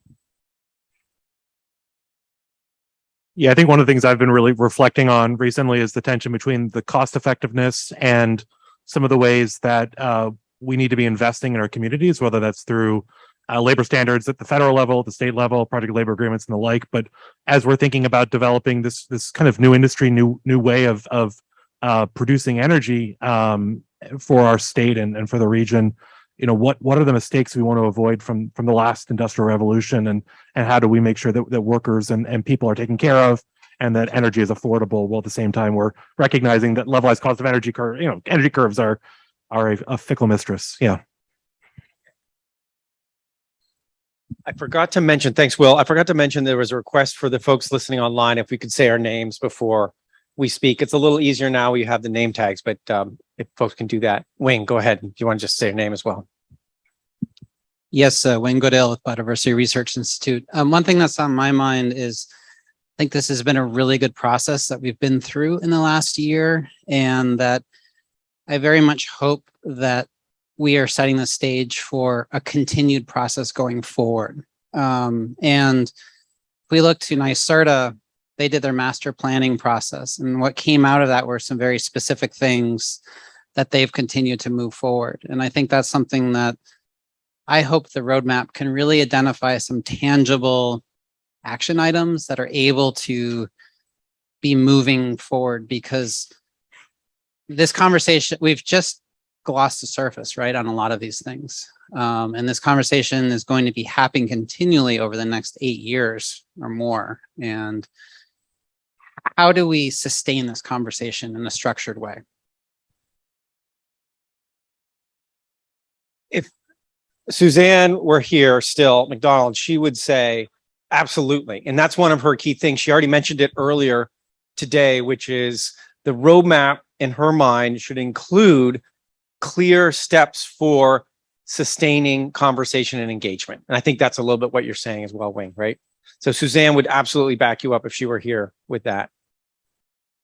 Yeah, I think one of the things I've been really reflecting on recently is the tension between the cost effectiveness and some of the ways that we need to be investing in our communities, whether that's through labor standards at the federal level, the state level, project labor agreements and the like. But as we're thinking about developing this kind of new industry, new way of producing energy for our state and for the region, what are the mistakes we want to avoid from the last industrial revolution, and how do we make sure that workers and people are taken care of and that energy is affordable, while at the same time we're recognizing that levelized cost of energy energy curves are a fickle mistress. Yeah. I forgot to mention, thanks, Will. I forgot to mention there was a request for the folks listening online if we could say our names before we speak. It's a little easier now. We have the name tags, but if folks can do that. Wayne, go ahead. Do you want to just say your name as well? Yes, Wayne Goodale with Biodiversity Research Institute. One thing that's on my mind is I think this has been a really good process that we've been through in the last year, and that I very much hope that we are setting the stage for a continued process going forward. And if we look to NYSERDA, they did their master planning process, and what came out of that were some very specific things that they've continued to move forward. And I think that's something that I hope the roadmap can really identify some tangible action items that are able to be moving forward, because this conversation, we've just glossed the surface, right, on a lot of these things. And this conversation is going to be happening continually over the next 8 years or more. And how do we sustain this conversation in a structured way? If Suzanne were here still, McDonald, she would say, absolutely. And that's one of her key things. She already mentioned it earlier today, which is the roadmap in her mind should include clear steps for sustaining conversation and engagement. And I think that's a little bit what you're saying as well, Wing, right? So Suzanne would absolutely back you up if she were here with that.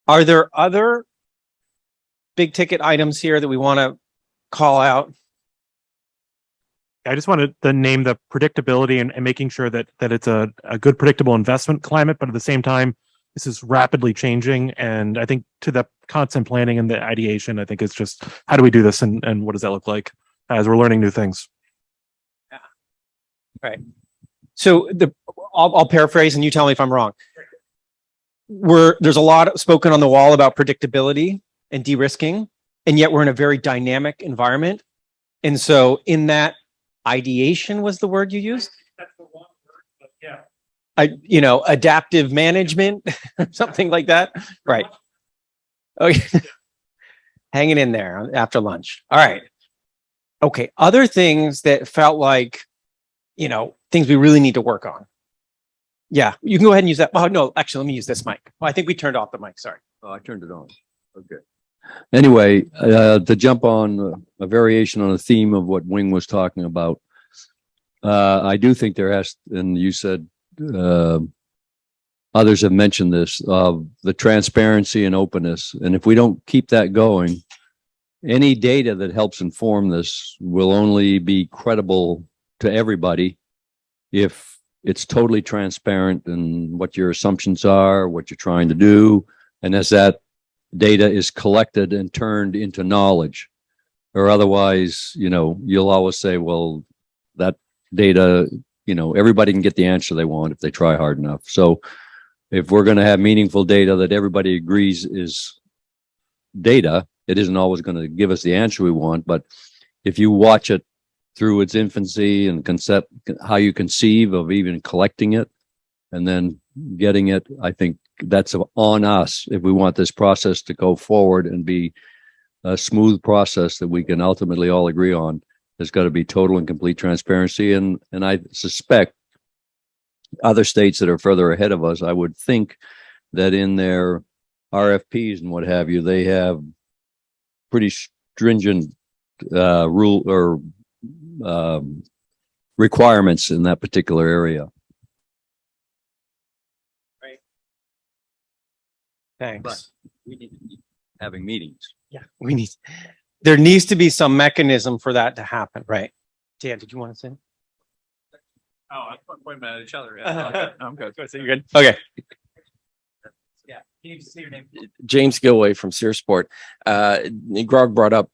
Are there other big ticket items here that we want to call out? I just wanted to name the predictability and making sure that it's a good predictable investment climate, but at the same time, this is rapidly changing. And I think to the content planning and the ideation, I think it's just how do we do this and what does that look like as we're learning new things? Yeah. Right. So I'll paraphrase and you tell me if I'm wrong. There's a lot spoken on the wall about predictability and de-risking, and yet we're in a very dynamic environment. And so in that, ideation was the word you used? That's the one word, but yeah. Adaptive management, something like that. Right. Okay. Hanging in there after lunch. All right. Okay. Other things that felt like, things we really need to work on. Yeah, you can go ahead and use that. Oh, no, actually, let me use this mic. Oh, I think we turned off the mic. Sorry. Oh, I turned it on. Okay. Anyway, to jump on a variation on a theme of what Wing was talking about, I do think there has, and you said others have mentioned this, the transparency and openness. And if we don't keep that going, any data that helps inform this will only be credible to everybody if it's totally transparent in what your assumptions are, what you're trying to do, and as that data is collected and turned into knowledge. Or otherwise, you'll always say, well, that data, everybody can get the answer they want if they try hard enough. So if we're going to have meaningful data that everybody agrees is data, it isn't always going to give us the answer we want. But if you watch it through its infancy and concept, how you conceive of even collecting it and then getting it, I think that's on us if we want this process to go forward and be a smooth process that we can ultimately all agree on. There's got to be total and complete transparency. And I suspect other states that are further ahead of us, I would think that in their RFPs and what have you, they have pretty stringent rule or requirements in that particular area. Right. Thanks. But we need to keep having meetings. Yeah, there needs to be some mechanism for that to happen, right? Dan, did you want to say? Oh, I'm pointing at each other. Yeah, I'm good. So you're good. Okay. Yeah. Can you just say your name? James Gilway from Searsport. Grog brought up,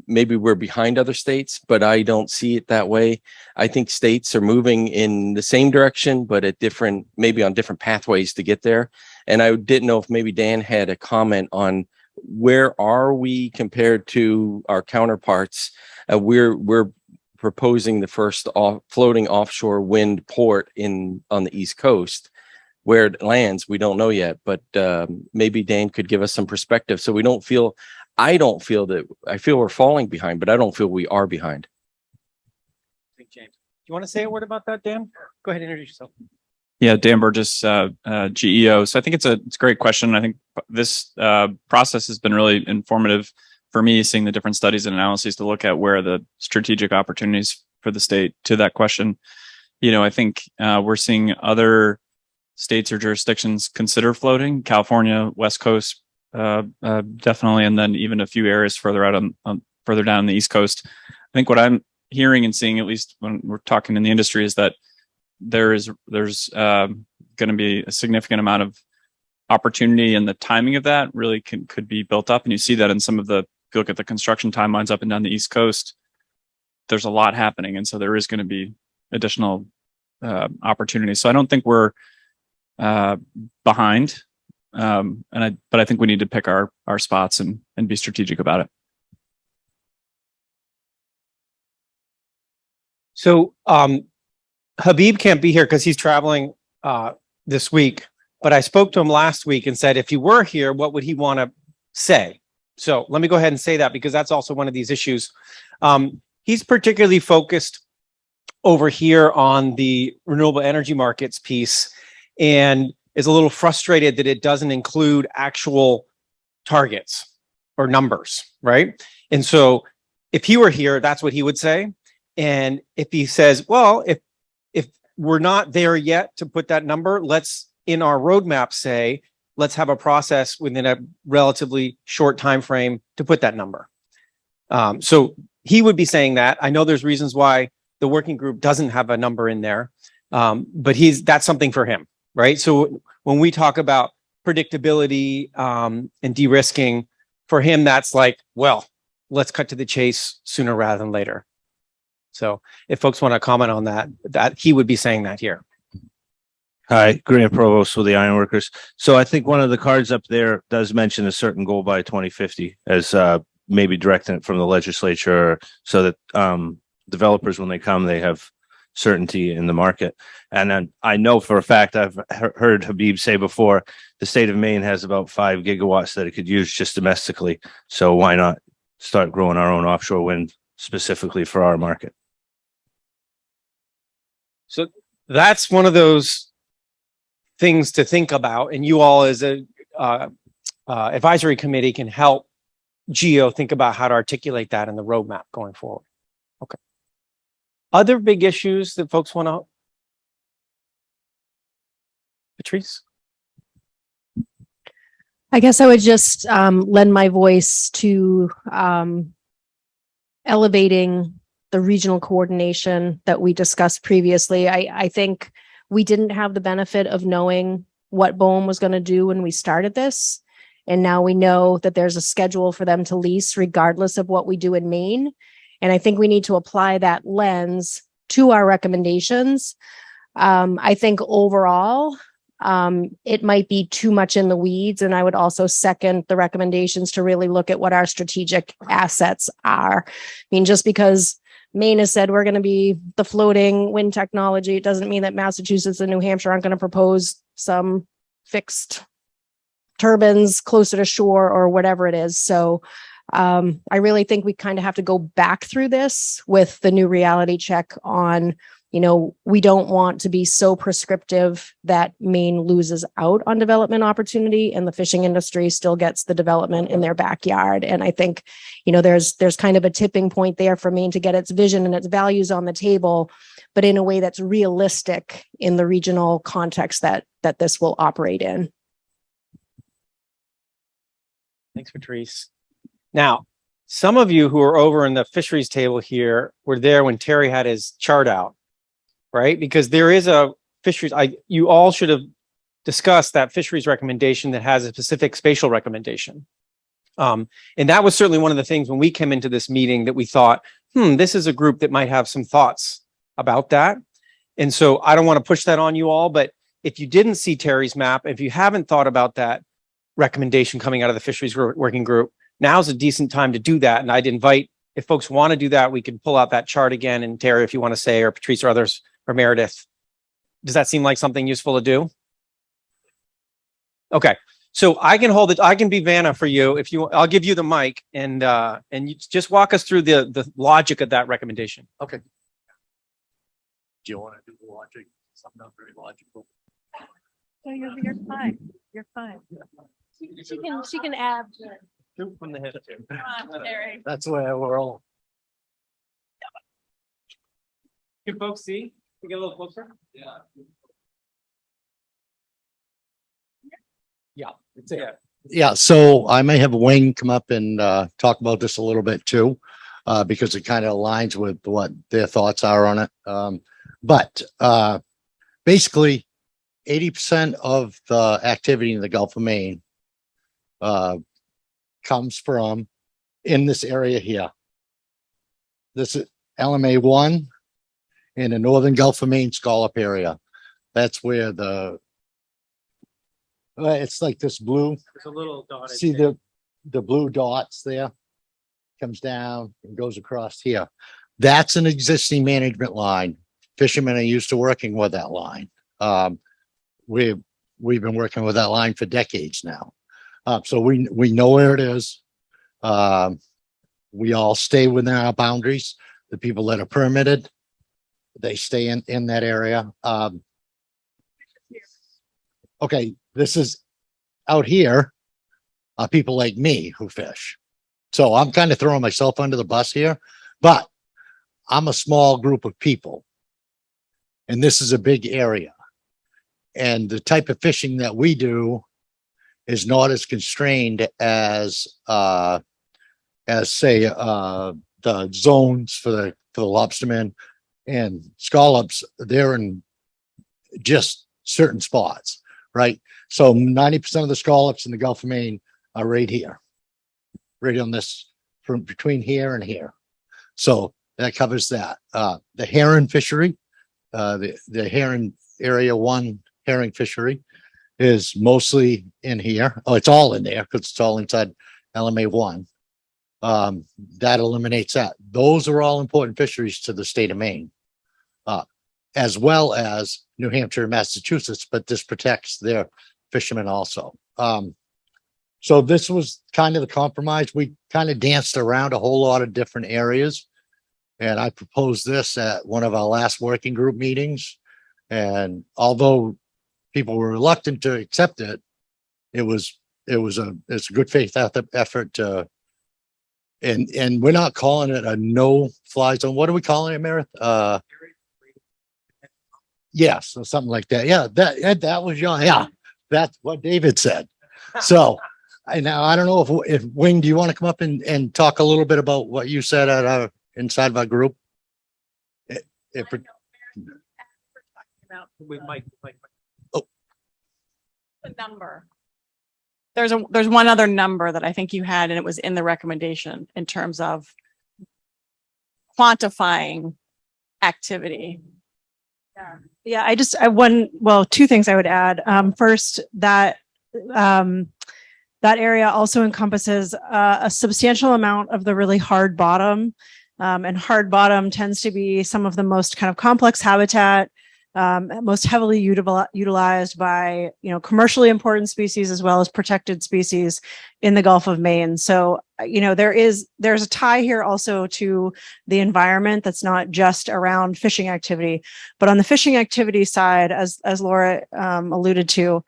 maybe we're behind other states, but I don't see it that way. I think states are moving in the same direction, but at maybe on different pathways to get there. And I didn't know if maybe Dan had a comment on where are we compared to our counterparts. We're proposing the first floating offshore wind port on the East Coast. Where it lands, we don't know yet, but maybe Dan could give us some perspective. So I feel we're falling behind, but I don't feel we are behind. James, do you want to say a word about that, Dan? Go ahead and introduce yourself. Yeah, Dan Burgess, GEO. So I think it's a great question. I think this process has been really informative for me, seeing the different studies and analyses to look at where the strategic opportunities for the state to that question. I think we're seeing other states or jurisdictions consider floating. California, West Coast, definitely, and then even a few areas further out further down the East Coast. I think what I'm hearing and seeing, at least when we're talking in the industry, is that there's going to be a significant amount of opportunity, and the timing of that really could be built up. And you see that in some of the if you look at the construction timelines up and down the East Coast, there's a lot happening. And so there is going to be additional opportunities. So I don't think we're behind. But I think we need to pick our spots and be strategic about it. So Habib can't be here because he's traveling this week, but I spoke to him last week and said, if he were here, what would he want to say? So let me go ahead and say that, because that's also one of these issues. He's particularly focused over here on the renewable energy markets piece, and is a little frustrated that it doesn't include actual targets or numbers, right? And so if he were here, that's what he would say. And if he says, well, if we're not there yet to put that number, let's in our roadmap say, let's have a process within a relatively short time frame to put that number. So he would be saying that. I know there's reasons why the working group doesn't have a number in there, but that's something for him, right? So when we talk about predictability and de-risking, for him, that's like, well, let's cut to the chase sooner rather than later. So if folks want to comment on that he would be saying that here. Hi, Grant Provost with the Ironworkers. So I think one of the cards up there does mention a certain goal by 2050 as maybe directing it from the legislature so that developers, when they come, they have certainty in the market. And then I know for a fact, I've heard Habib say before, the state of Maine has about 5 gigawatts that it could use just domestically. So why not start growing our own offshore wind specifically for our market? So that's one of those things to think about. And you all as a advisory committee can help Geo think about how to articulate that in the roadmap going forward. Okay. Other big issues that folks want to... Patrice? I guess I would just lend my voice to elevating the regional coordination that we discussed previously. I think we didn't have the benefit of knowing what BOEM was going to do when we started this. And now we know that there's a schedule for them to lease regardless of what we do in Maine. And I think we need to apply that lens to our recommendations. I think overall, it might be too much in the weeds. And I would also second the recommendations to really look at what our strategic assets are. I mean, just because Maine has said we're going to be the floating wind technology, it doesn't mean that Massachusetts and New Hampshire aren't going to propose some fixed turbines closer to shore or whatever it is. So I really think we kind of have to go back through this with the new reality check on, we don't want to be so prescriptive that Maine loses out on development opportunity and the fishing industry still gets the development in their backyard. And I think, there's kind of a tipping point there for Maine to get its vision and its values on the table, but in a way that's realistic in the regional context that this will operate in. Thanks, Patrice. Now, some of you who are over in the fisheries table here were there when Terry had his chart out, right? Because there is a fisheries, you all should have discussed that fisheries recommendation that has a specific spatial recommendation. And that was certainly one of the things when we came into this meeting that we thought, this is a group that might have some thoughts about that. And so I don't want to push that on you all, but if you didn't see Terry's map, if you haven't thought about that recommendation coming out of the fisheries working group, now's a decent time to do that. And I'd invite, if folks want to do that, we can pull out that chart again. And Terry, if you want to say, or Patrice or others, or Meredith, does that seem like something useful to do? Okay. So I can hold it. I can be Vanna for you. If you, I'll give you the mic and you just walk us through the logic of that recommendation. Okay. Do you want to do the logic? Something not very logical. No, you're fine. You're fine. She can add. From the head. That's the way I roll. Can folks see? We get a little closer. Yeah. Yeah. It's it. Yeah, so I may have Wayne come up and talk about this a little bit too, because it kind of aligns with what their thoughts are on it. But basically, 80% of the activity in the Gulf of Maine comes from in this area here. This is LMA 1 in the northern Gulf of Maine scallop area. That's where it's like this blue. It's a little dotted. See the blue dots there? Comes down and goes across here. That's an existing management line. Fishermen are used to working with that line. We've been working with that line for decades now. So we know where it is. We all stay within our boundaries. The people that are permitted, they stay in that area. Okay, this is out here, people like me who fish. So I'm kind of throwing myself under the bus here, but I'm a small group of people. And this is a big area. And the type of fishing that we do is not as constrained as say the zones for the lobstermen and scallops. They're in just certain spots, right? So 90% of the scallops in the Gulf of Maine are right here, right on this, from between here and here. So that covers that. The herring fishery, the herring area 1 herring fishery is mostly in here. Oh, it's all in there because it's all inside LMA 1. That eliminates that. Those are all important fisheries to the state of Maine, as well as New Hampshire and Massachusetts, but this protects their fishermen also. So this was kind of the compromise. We kind of danced around a whole lot of different areas. And I proposed this at one of our last working group meetings. And although people were reluctant to accept it, it's a good faith effort to, and we're not calling it a no fly zone. What are we calling it, Meredith? Yes, or something like that. Yeah, that was your, yeah, that's what David said. So now I don't know if Wing, do you want to come up and talk a little bit about what you said at our inside of our group? The number. There's one other number that I think you had, and it was in the recommendation in terms of quantifying activity. Yeah, two things I would add. First, that area also encompasses a substantial amount of the really hard bottom. And hard bottom tends to be some of the most kind of complex habitat, most heavily utilized by, commercially important species as well as protected species in the Gulf of Maine. So, there's a tie here also to the environment that's not just around fishing activity, but on the fishing activity side, as Laura alluded to,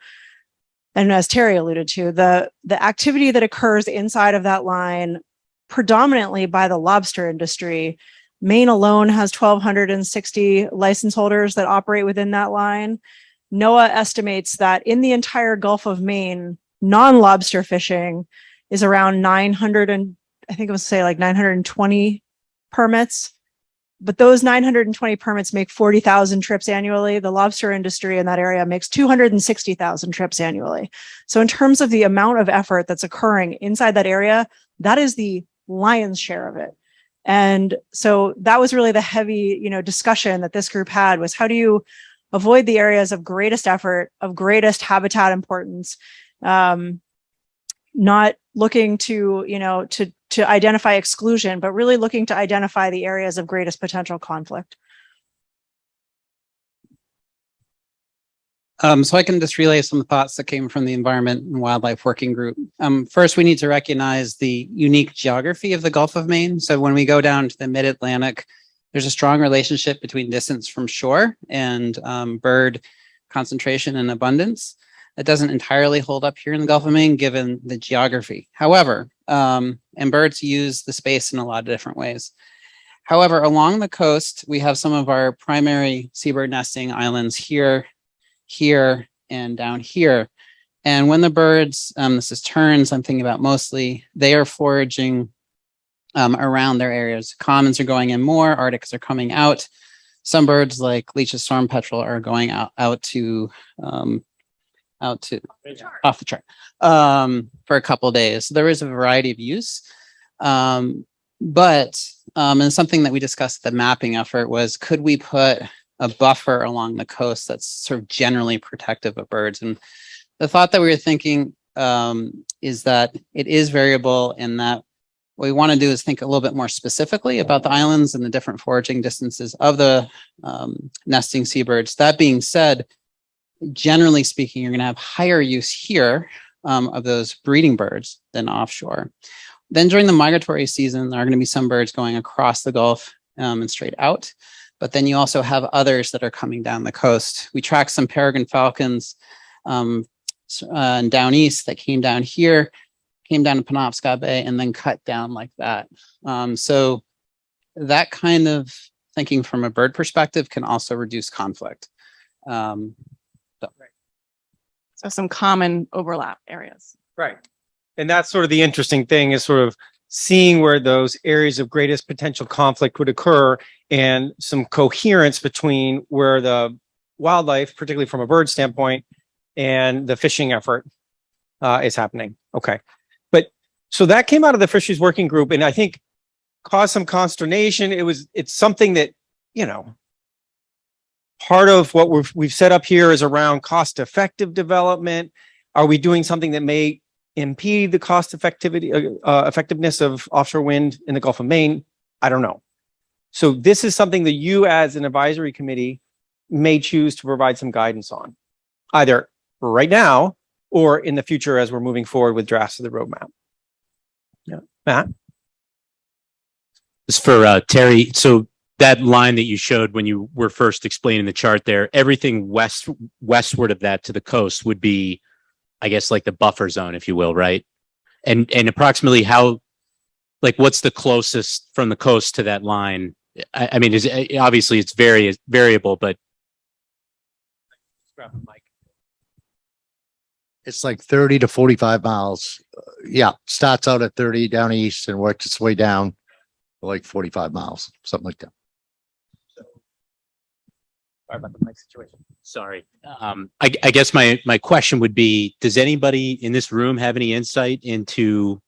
and as Terry alluded to, the activity that occurs inside of that line, predominantly by the lobster industry. Maine alone has 1,260 license holders that operate within that line. NOAA estimates that in the entire Gulf of Maine, non-lobster fishing is around 920 permits. But those 920 permits make 40,000 trips annually. The lobster industry in that area makes 260,000 trips annually. So in terms of the amount of effort that's occurring inside that area, that is the lion's share of it. And so that was really the heavy, discussion that this group had, was how do you avoid the areas of greatest effort, of greatest habitat importance, not looking to, to identify exclusion, but really looking to identify the areas of greatest potential conflict. So I can just relay some thoughts that came from the Environment and Wildlife Working Group. First, we need to recognize the unique geography of the Gulf of Maine. So when we go down to the mid-Atlantic, there's a strong relationship between distance from shore and bird concentration and abundance. That doesn't entirely hold up here in the Gulf of Maine, given the geography. However, and birds use the space in a lot of different ways. However, along the coast, we have some of our primary seabird nesting islands here, and down here. And when the birds, this is terns I'm thinking about mostly, they are foraging around their areas. Commons are going in more, Arctics are coming out. Some birds like Leach's storm petrel are going out to off the chart for a couple of days. So there is a variety of use. And something that we discussed at the mapping effort was, could we put a buffer along the coast that's sort of generally protective of birds? And the thought that we were thinking is that it is variable, and that what we want to do is think a little bit more specifically about the islands and the different foraging distances of the nesting seabirds. That being said, generally speaking, you're going to have higher use here of those breeding birds than offshore. Then during the migratory season, there are going to be some birds going across the Gulf and straight out. But then you also have others that are coming down the coast. We tracked some peregrine falcons down east that came down here, came down to Penobscot Bay, and then cut down like that. So that kind of thinking from a bird perspective can also reduce conflict. So some common overlap areas. Right. And that's sort of the interesting thing, is sort of seeing where those areas of greatest potential conflict would occur, and some coherence between where the wildlife, particularly from a bird standpoint, and the fishing effort is happening. Okay. But so that came out of the fisheries working group, and I think caused some consternation. It's something that, you know, part of what we've set up here is around cost-effective development. Are we doing something that may impede the cost effectiveness of offshore wind in the Gulf of Maine? I don't know. So this is something that you as an advisory committee may choose to provide some guidance on, either right now or in the future as we're moving forward with drafts of the roadmap. Yeah, Matt? This is for Terry. So that line that you showed when you were first explaining the chart there, everything westward of that to the coast would be, I guess, like the buffer zone, if you will, right? And approximately how, like, what's the closest from the coast to that line? I mean, obviously it's variable, but It's like 30 to 45 miles. Yeah, starts out at 30 down east and works its way down to like 45 miles, something like that. Sorry about the mic situation. sorry. I guess my question would be, does anybody in this room have any insight into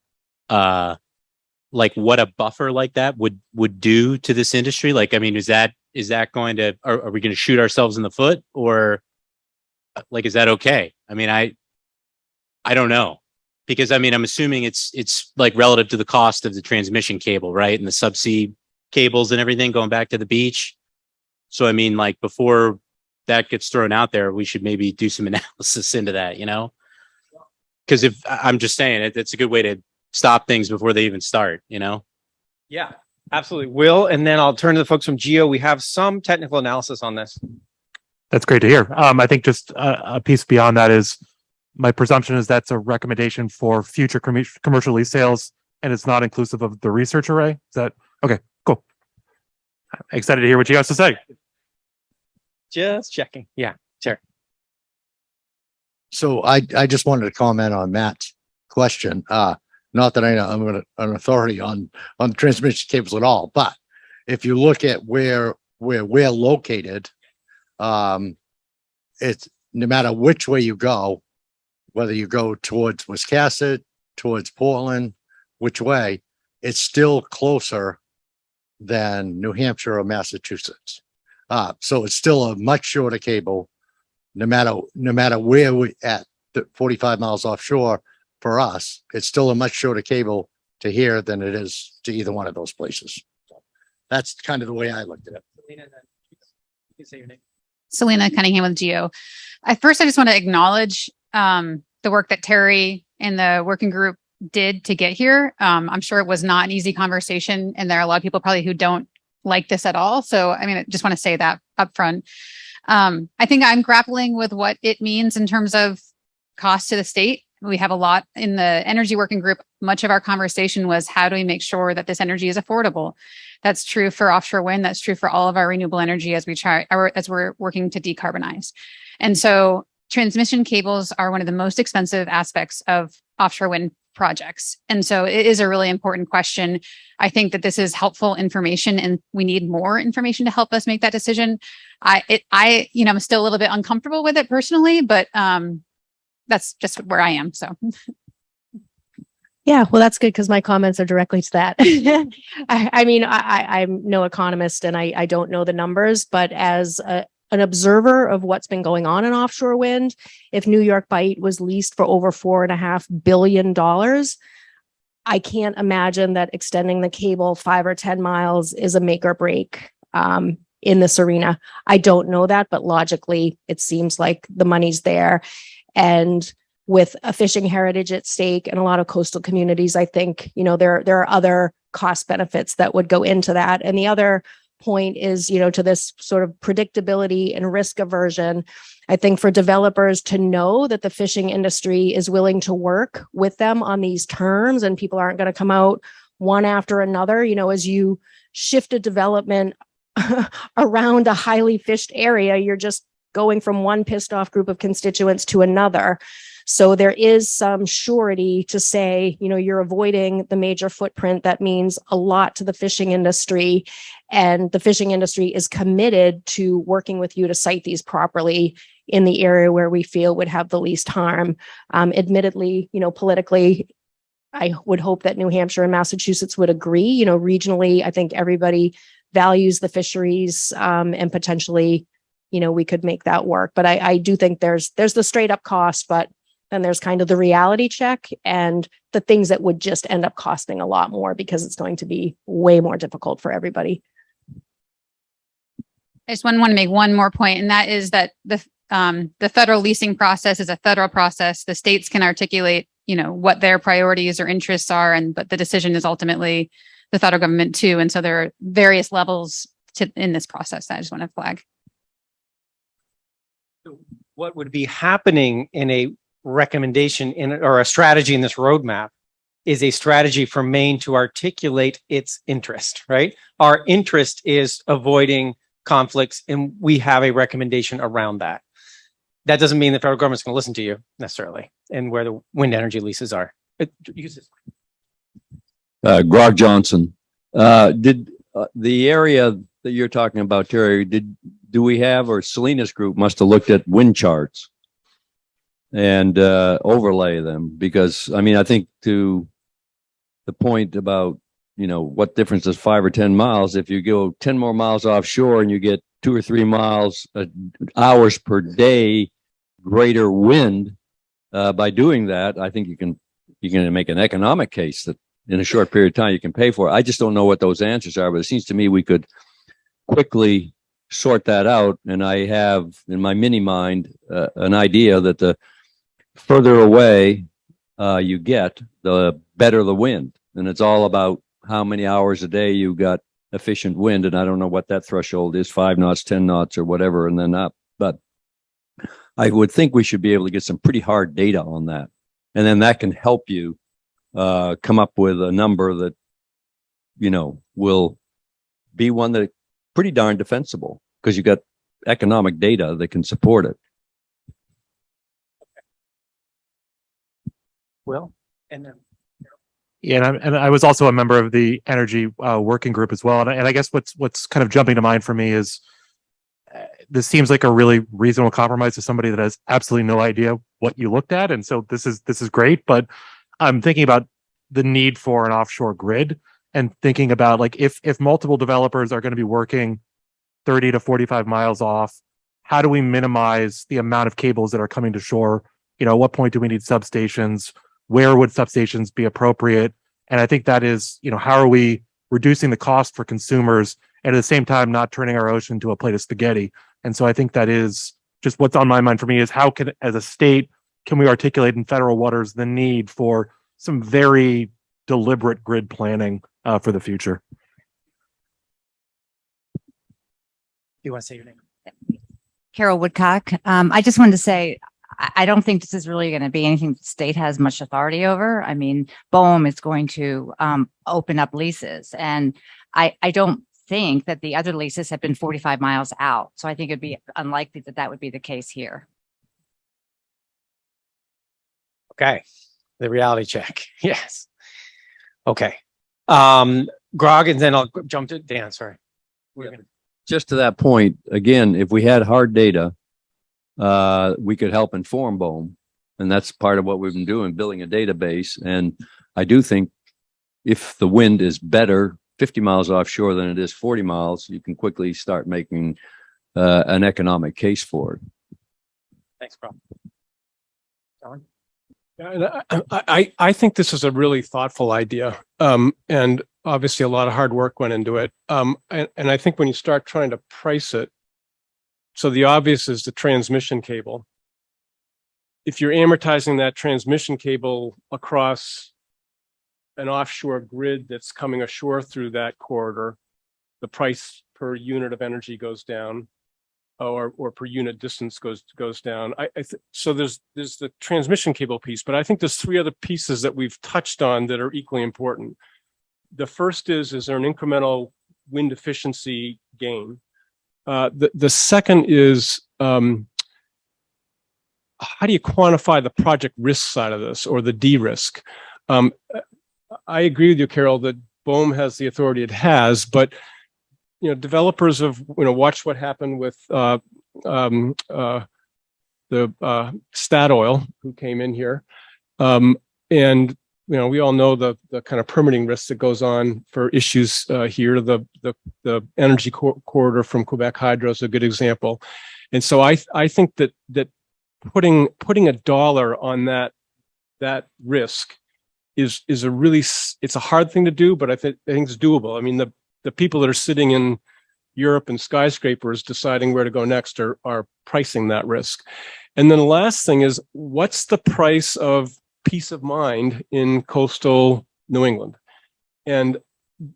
like what a buffer like that would do to this industry? Like, I mean, is that going to, are we going to shoot ourselves in the foot, or like, is that okay? I mean, I don't know, because I mean, I'm assuming it's like relative to the cost of the transmission cable, right? And the subsea cables and everything going back to the beach. So, I mean, like, before that gets thrown out there, we should maybe do some analysis into that, you know? Because if I'm just saying it's a good way to stop things before they even start, you know? Yeah, absolutely. Will, and then I'll turn to the folks from Geo. We have some technical analysis on this. That's great to hear. I think just a piece beyond that is, my presumption is that's a recommendation for future commercial lease sales, and it's not inclusive of the research array. Is that okay? Cool. Excited to hear what you have to say. Just checking. Yeah, sure. So I just wanted to comment on Matt's question. Not that I'm an authority on transmission cables at all, but if you look at where we're located, it's no matter which way you go, whether you go towards Wiscasset, towards Portland, which way, it's still closer than New Hampshire or Massachusetts. So it's still a much shorter cable, no matter where we at 45 miles offshore. For us, it's still a much shorter cable to here than it is to either one of those places. So that's kind of the way I looked at it. You can say your name. Selena Cunningham with Geo. I just want to acknowledge the work that Terry and the working group did to get here. I'm sure it was not an easy conversation, and there are a lot of people probably who don't like this at all. So, I mean, I just want to say that up front. I think I'm grappling with what it means in terms of cost to the state. We have a lot in the energy working group. Much of our conversation was, how do we make sure that this energy is affordable? That's true for offshore wind. That's true for all of our renewable energy as we're working to decarbonize. And so transmission cables are one of the most expensive aspects of offshore wind projects. And so it is a really important question. I think that this is helpful information, and we need more information to help us make that decision. I'm still a little bit uncomfortable with it personally, but that's just where I am. So. Yeah, well, that's good because my comments are directly to that. I mean, I'm no economist and I don't know the numbers, but as an observer of what's been going on in offshore wind, if New York Bight was leased for over $4.5 billion, I can't imagine that extending the cable 5 or 10 miles is a make or break in this arena. I don't know that, but logically, it seems like the money's there. And with a fishing heritage at stake and a lot of coastal communities, I think, there are other cost benefits that would go into that. And the other point is, to this sort of predictability and risk aversion, I think for developers to know that the fishing industry is willing to work with them on these terms and people aren't going to come out one after another, as you shift a development around a highly fished area, you're just going from one pissed off group of constituents to another. So there is some surety to say, you're avoiding the major footprint that means a lot to the fishing industry. And the fishing industry is committed to working with you to site these properly in the area where we feel would have the least harm. Admittedly, politically, I would hope that New Hampshire and Massachusetts would agree. Regionally, I think everybody values the fisheries and potentially, we could make that work. But I do think there's the straight up cost, but then there's kind of the reality check and the things that would just end up costing a lot more because it's going to be way more difficult for everybody. I just want to make one more point, and that is that the federal leasing process is a federal process. The states can articulate, what their priorities or interests are, but the decision is ultimately the federal government too. And so there are various levels in this process. I just want to flag. What would be happening in a recommendation or a strategy in this roadmap is a strategy for Maine to articulate its interest, right? Our interest is avoiding conflicts, and we have a recommendation around that. That doesn't mean the federal government's going to listen to you necessarily and where the wind energy leases are. Grog Johnson, did the area that you're talking about, Terry, do we have, or Selena's group must have looked at wind charts and overlay them? Because I think to the point about, what difference does 5 or 10 miles, if you go 10 more miles offshore and you get 2 or 3 miles hours per day greater wind, by doing that, I think you can make an economic case that in a short period of time you can pay for it. I just don't know what those answers are, but it seems to me we could quickly sort that out. And I have in my mini mind an idea that the further away you get, the better the wind. And it's all about how many hours a day you got efficient wind. And I don't know what that threshold is, 5 knots, 10 knots or whatever, and then up. But I would think we should be able to get some pretty hard data on that. And then that can help you come up with a number that, will be one that pretty darn defensible because you got economic data that can support it. Well, and then. Yeah, and I was also a member of the energy working group as well. And I guess what's kind of jumping to mind for me is this seems like a really reasonable compromise to somebody that has absolutely no idea what you looked at. And so this is great, but I'm thinking about the need for an offshore grid and thinking about like if multiple developers are going to be working 30 to 45 miles off, how do we minimize the amount of cables that are coming to shore? At what point do we need substations? Where would substations be appropriate? And I think that is, how are we reducing the cost for consumers and at the same time not turning our ocean into a plate of spaghetti? And so I think that is just what's on my mind for me is how can, as a state, can we articulate in federal waters the need for some very deliberate grid planning for the future? You want to say your name? Carol Woodcock. I just wanted to say, I don't think this is really going to be anything the state has much authority over. I mean, BOEM is going to open up leases, and I don't think that the other leases have been 45 miles out. So I think it'd be unlikely that would be the case here. Okay. The reality check. Yes. Okay. Grog, and then I'll jump to Dan. Sorry. Just to that point, again, if we had hard data, we could help inform BOEM. And that's part of what we've been doing, building a database. And I do think if the wind is better 50 miles offshore than it is 40 miles, you can quickly start making an economic case for it. Thanks, Rob. John? Yeah, and I think this is a really thoughtful idea. And obviously a lot of hard work went into it. And I think when you start trying to price it, so the obvious is the transmission cable. If you're amortizing that transmission cable across an offshore grid that's coming ashore through that corridor, the price per unit of energy goes down, or per unit distance goes down. So there's the transmission cable piece, but I think there's three other pieces that we've touched on that are equally important. The first is there an incremental wind efficiency gain? The second is, how do you quantify the project risk side of this, or the D-risk? I agree with you, Carol, that BOEM has the authority it has, but developers have watched what happened with the Statoil, who came in here, and we all know the kind of permitting risks that goes on for issues here. The energy corridor from Quebec Hydro is a good example, and so I think that putting a dollar on that risk is a really, it's a hard thing to do, but I think it's doable. I mean, the people that are sitting in Europe and skyscrapers deciding where to go next are pricing that risk. And then the last thing is, what's the price of peace of mind in coastal New England? And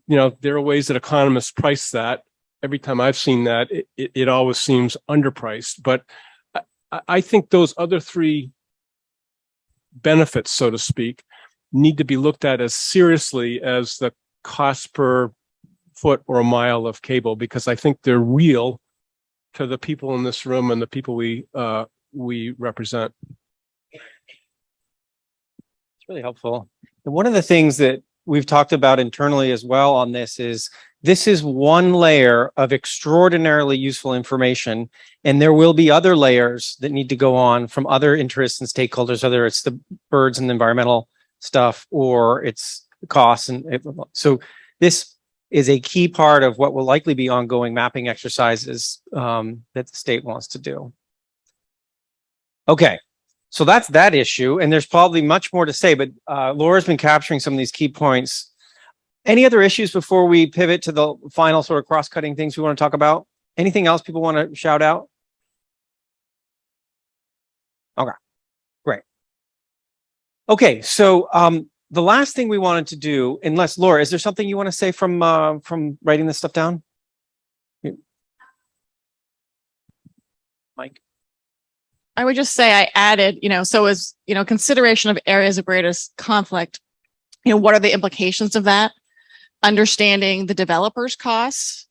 there are ways that economists price that. Every time I've seen that, it always seems underpriced. But I think those other three benefits, so to speak, need to be looked at as seriously as the cost per foot or mile of cable, because I think they're real to the people in this room and the people we represent. It's really helpful. And one of the things that we've talked about internally as well on this is one layer of extraordinarily useful information, and there will be other layers that need to go on from other interests and stakeholders, whether it's the birds and the environmental stuff or it's costs. So this is a key part of what will likely be ongoing mapping exercises that the state wants to do. Okay, so that's that issue, and there's probably much more to say, but Laura's been capturing some of these key points. Any other issues before we pivot to the final sort of cross-cutting things we want to talk about? Anything else people want to shout out? Okay, great. Okay, so the last thing we wanted to do, unless Laura, is there something you want to say from writing this stuff down? Mike? I would just say I added, so as, consideration of areas of greatest conflict, what are the implications of that? Understanding the developers' costs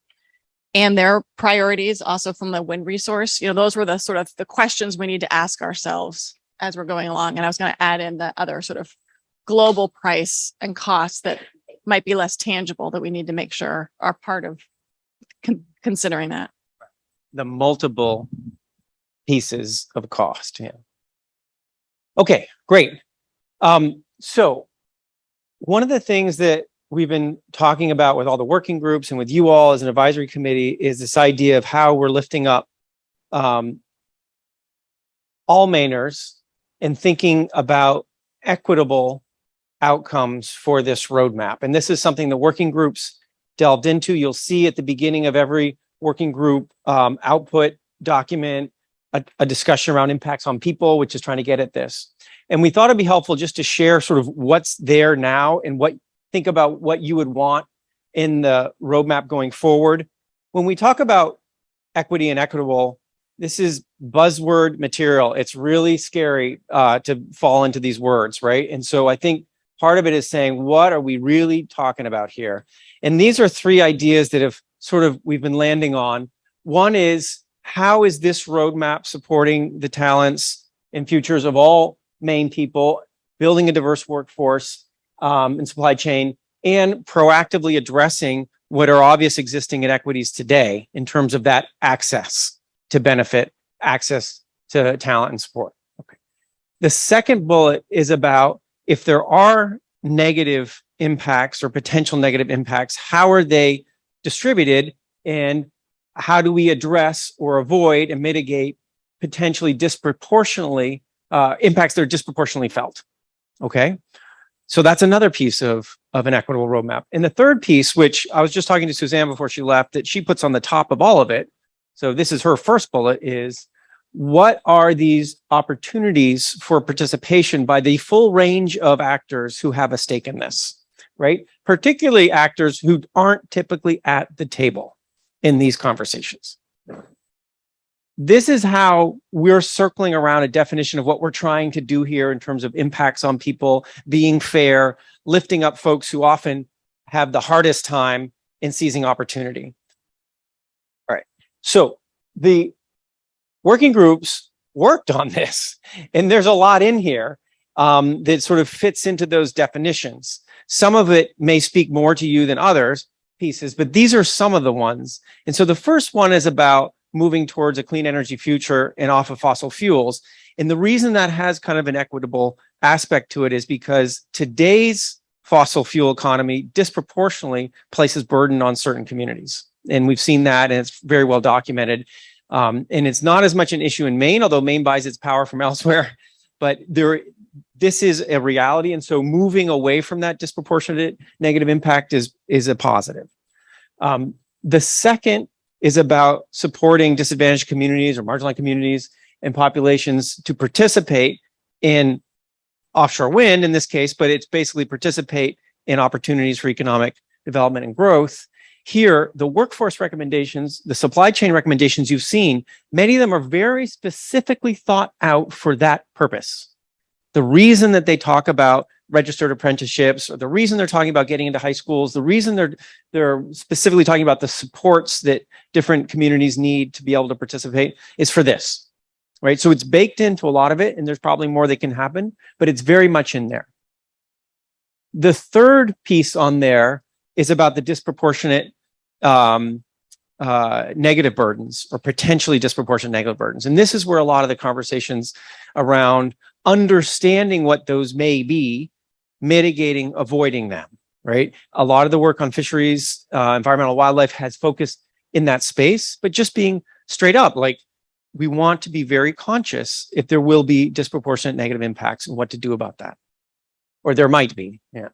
and their priorities also from the wind resource. Those were the sort of the questions we need to ask ourselves as we're going along. And I was going to add in the other sort of global price and costs that might be less tangible that we need to make sure are part of considering that. The multiple pieces of cost. Yeah. Okay, great. So one of the things that we've been talking about with all the working groups and with you all as an advisory committee is this idea of how we're lifting up all Mainers and thinking about equitable outcomes for this roadmap. And this is something the working groups delved into. You'll see at the beginning of every working group output document a discussion around impacts on people, which is trying to get at this. And we thought it'd be helpful just to share sort of what's there now and think about what you would want in the roadmap going forward. When we talk about equity and equitable, this is buzzword material. It's really scary to fall into these words, right? And so I think part of it is saying, what are we really talking about here? And these are three ideas that we've been landing on. One is, how is this roadmap supporting the talents and futures of all Maine people, building a diverse workforce and supply chain, and proactively addressing what are obvious existing inequities today in terms of that access to benefit, access to talent and support. Okay. The second bullet is about, if there are negative impacts or potential negative impacts? How are they distributed? And how do we address or avoid and mitigate potentially disproportionately impacts that are disproportionately felt? Okay. So that's another piece of an equitable roadmap. And the third piece, which I was just talking to Suzanne before she left, that she puts on the top of all of it. So this is her first bullet, is what are these opportunities for participation by the full range of actors who have a stake in this, right? Particularly actors who aren't typically at the table in these conversations. This is how we're circling around a definition of what we're trying to do here in terms of impacts on people, being fair, lifting up folks who often have the hardest time in seizing opportunity. All right. So the working groups worked on this, and there's a lot in here that sort of fits into those definitions. Some of it may speak more to you than others pieces, but these are some of the ones. And so the first one is about moving towards a clean energy future and off of fossil fuels. And the reason that has kind of an equitable aspect to it is because today's fossil fuel economy disproportionately places burden on certain communities. And we've seen that, and it's very well documented. And it's not as much an issue in Maine, although Maine buys its power from elsewhere, but this is a reality. And so moving away from that disproportionate negative impact is a positive. The second is about supporting disadvantaged communities or marginalized communities and populations to participate in offshore wind in this case, but it's basically participate in opportunities for economic development and growth. Here, the workforce recommendations, the supply chain recommendations you've seen, many of them are very specifically thought out for that purpose. The reason that they talk about registered apprenticeships, or the reason they're talking about getting into high schools, the reason they're specifically talking about the supports that different communities need to be able to participate is for this, right? So it's baked into a lot of it, and there's probably more that can happen, but it's very much in there. The third piece on there is about the disproportionate negative burdens, or potentially disproportionate negative burdens. And this is where a lot of the conversations around understanding what those may be, mitigating, avoiding them, right? A lot of the work on fisheries, environmental wildlife has focused in that space, but just being straight up, like, we want to be very conscious if there will be disproportionate negative impacts and what to do about that. Or there might be, yeah.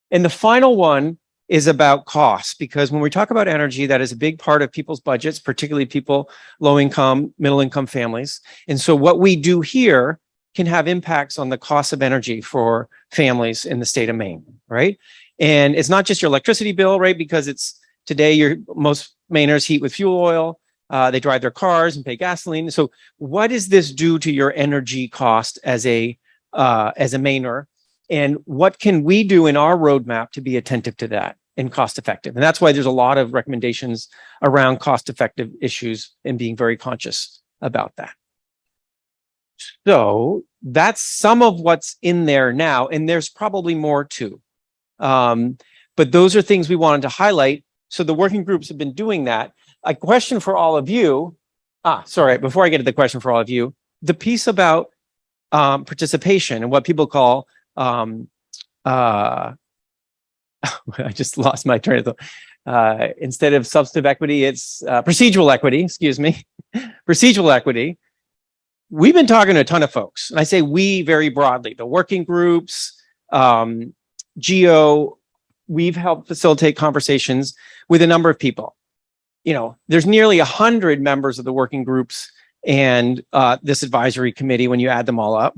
And the final one is about costs, because when we talk about energy, that is a big part of people's budgets, particularly people, low income, middle income families. And so what we do here can have impacts on the cost of energy for families in the state of Maine, right? And it's not just your electricity bill, right? Because it's today, most Mainers heat with fuel oil. They drive their cars and pay gasoline. So what does this do to your energy cost as a Mainer? And what can we do in our roadmap to be attentive to that and cost effective? And that's why there's a lot of recommendations around cost effective issues and being very conscious about that. So that's some of what's in there now, and there's probably more too. But those are things we wanted to highlight. So the working groups have been doing that. A question for all of you. Sorry, before I get to the question for all of you, the piece about participation and what people call, I just lost my train of thought. Instead of substantive equity, it's procedural equity, excuse me, procedural equity. We've been talking to a ton of folks, and I say we very broadly, the working groups, GEO, we've helped facilitate conversations with a number of people. You know, there's nearly 100 members of the working groups and this advisory committee when you add them all up.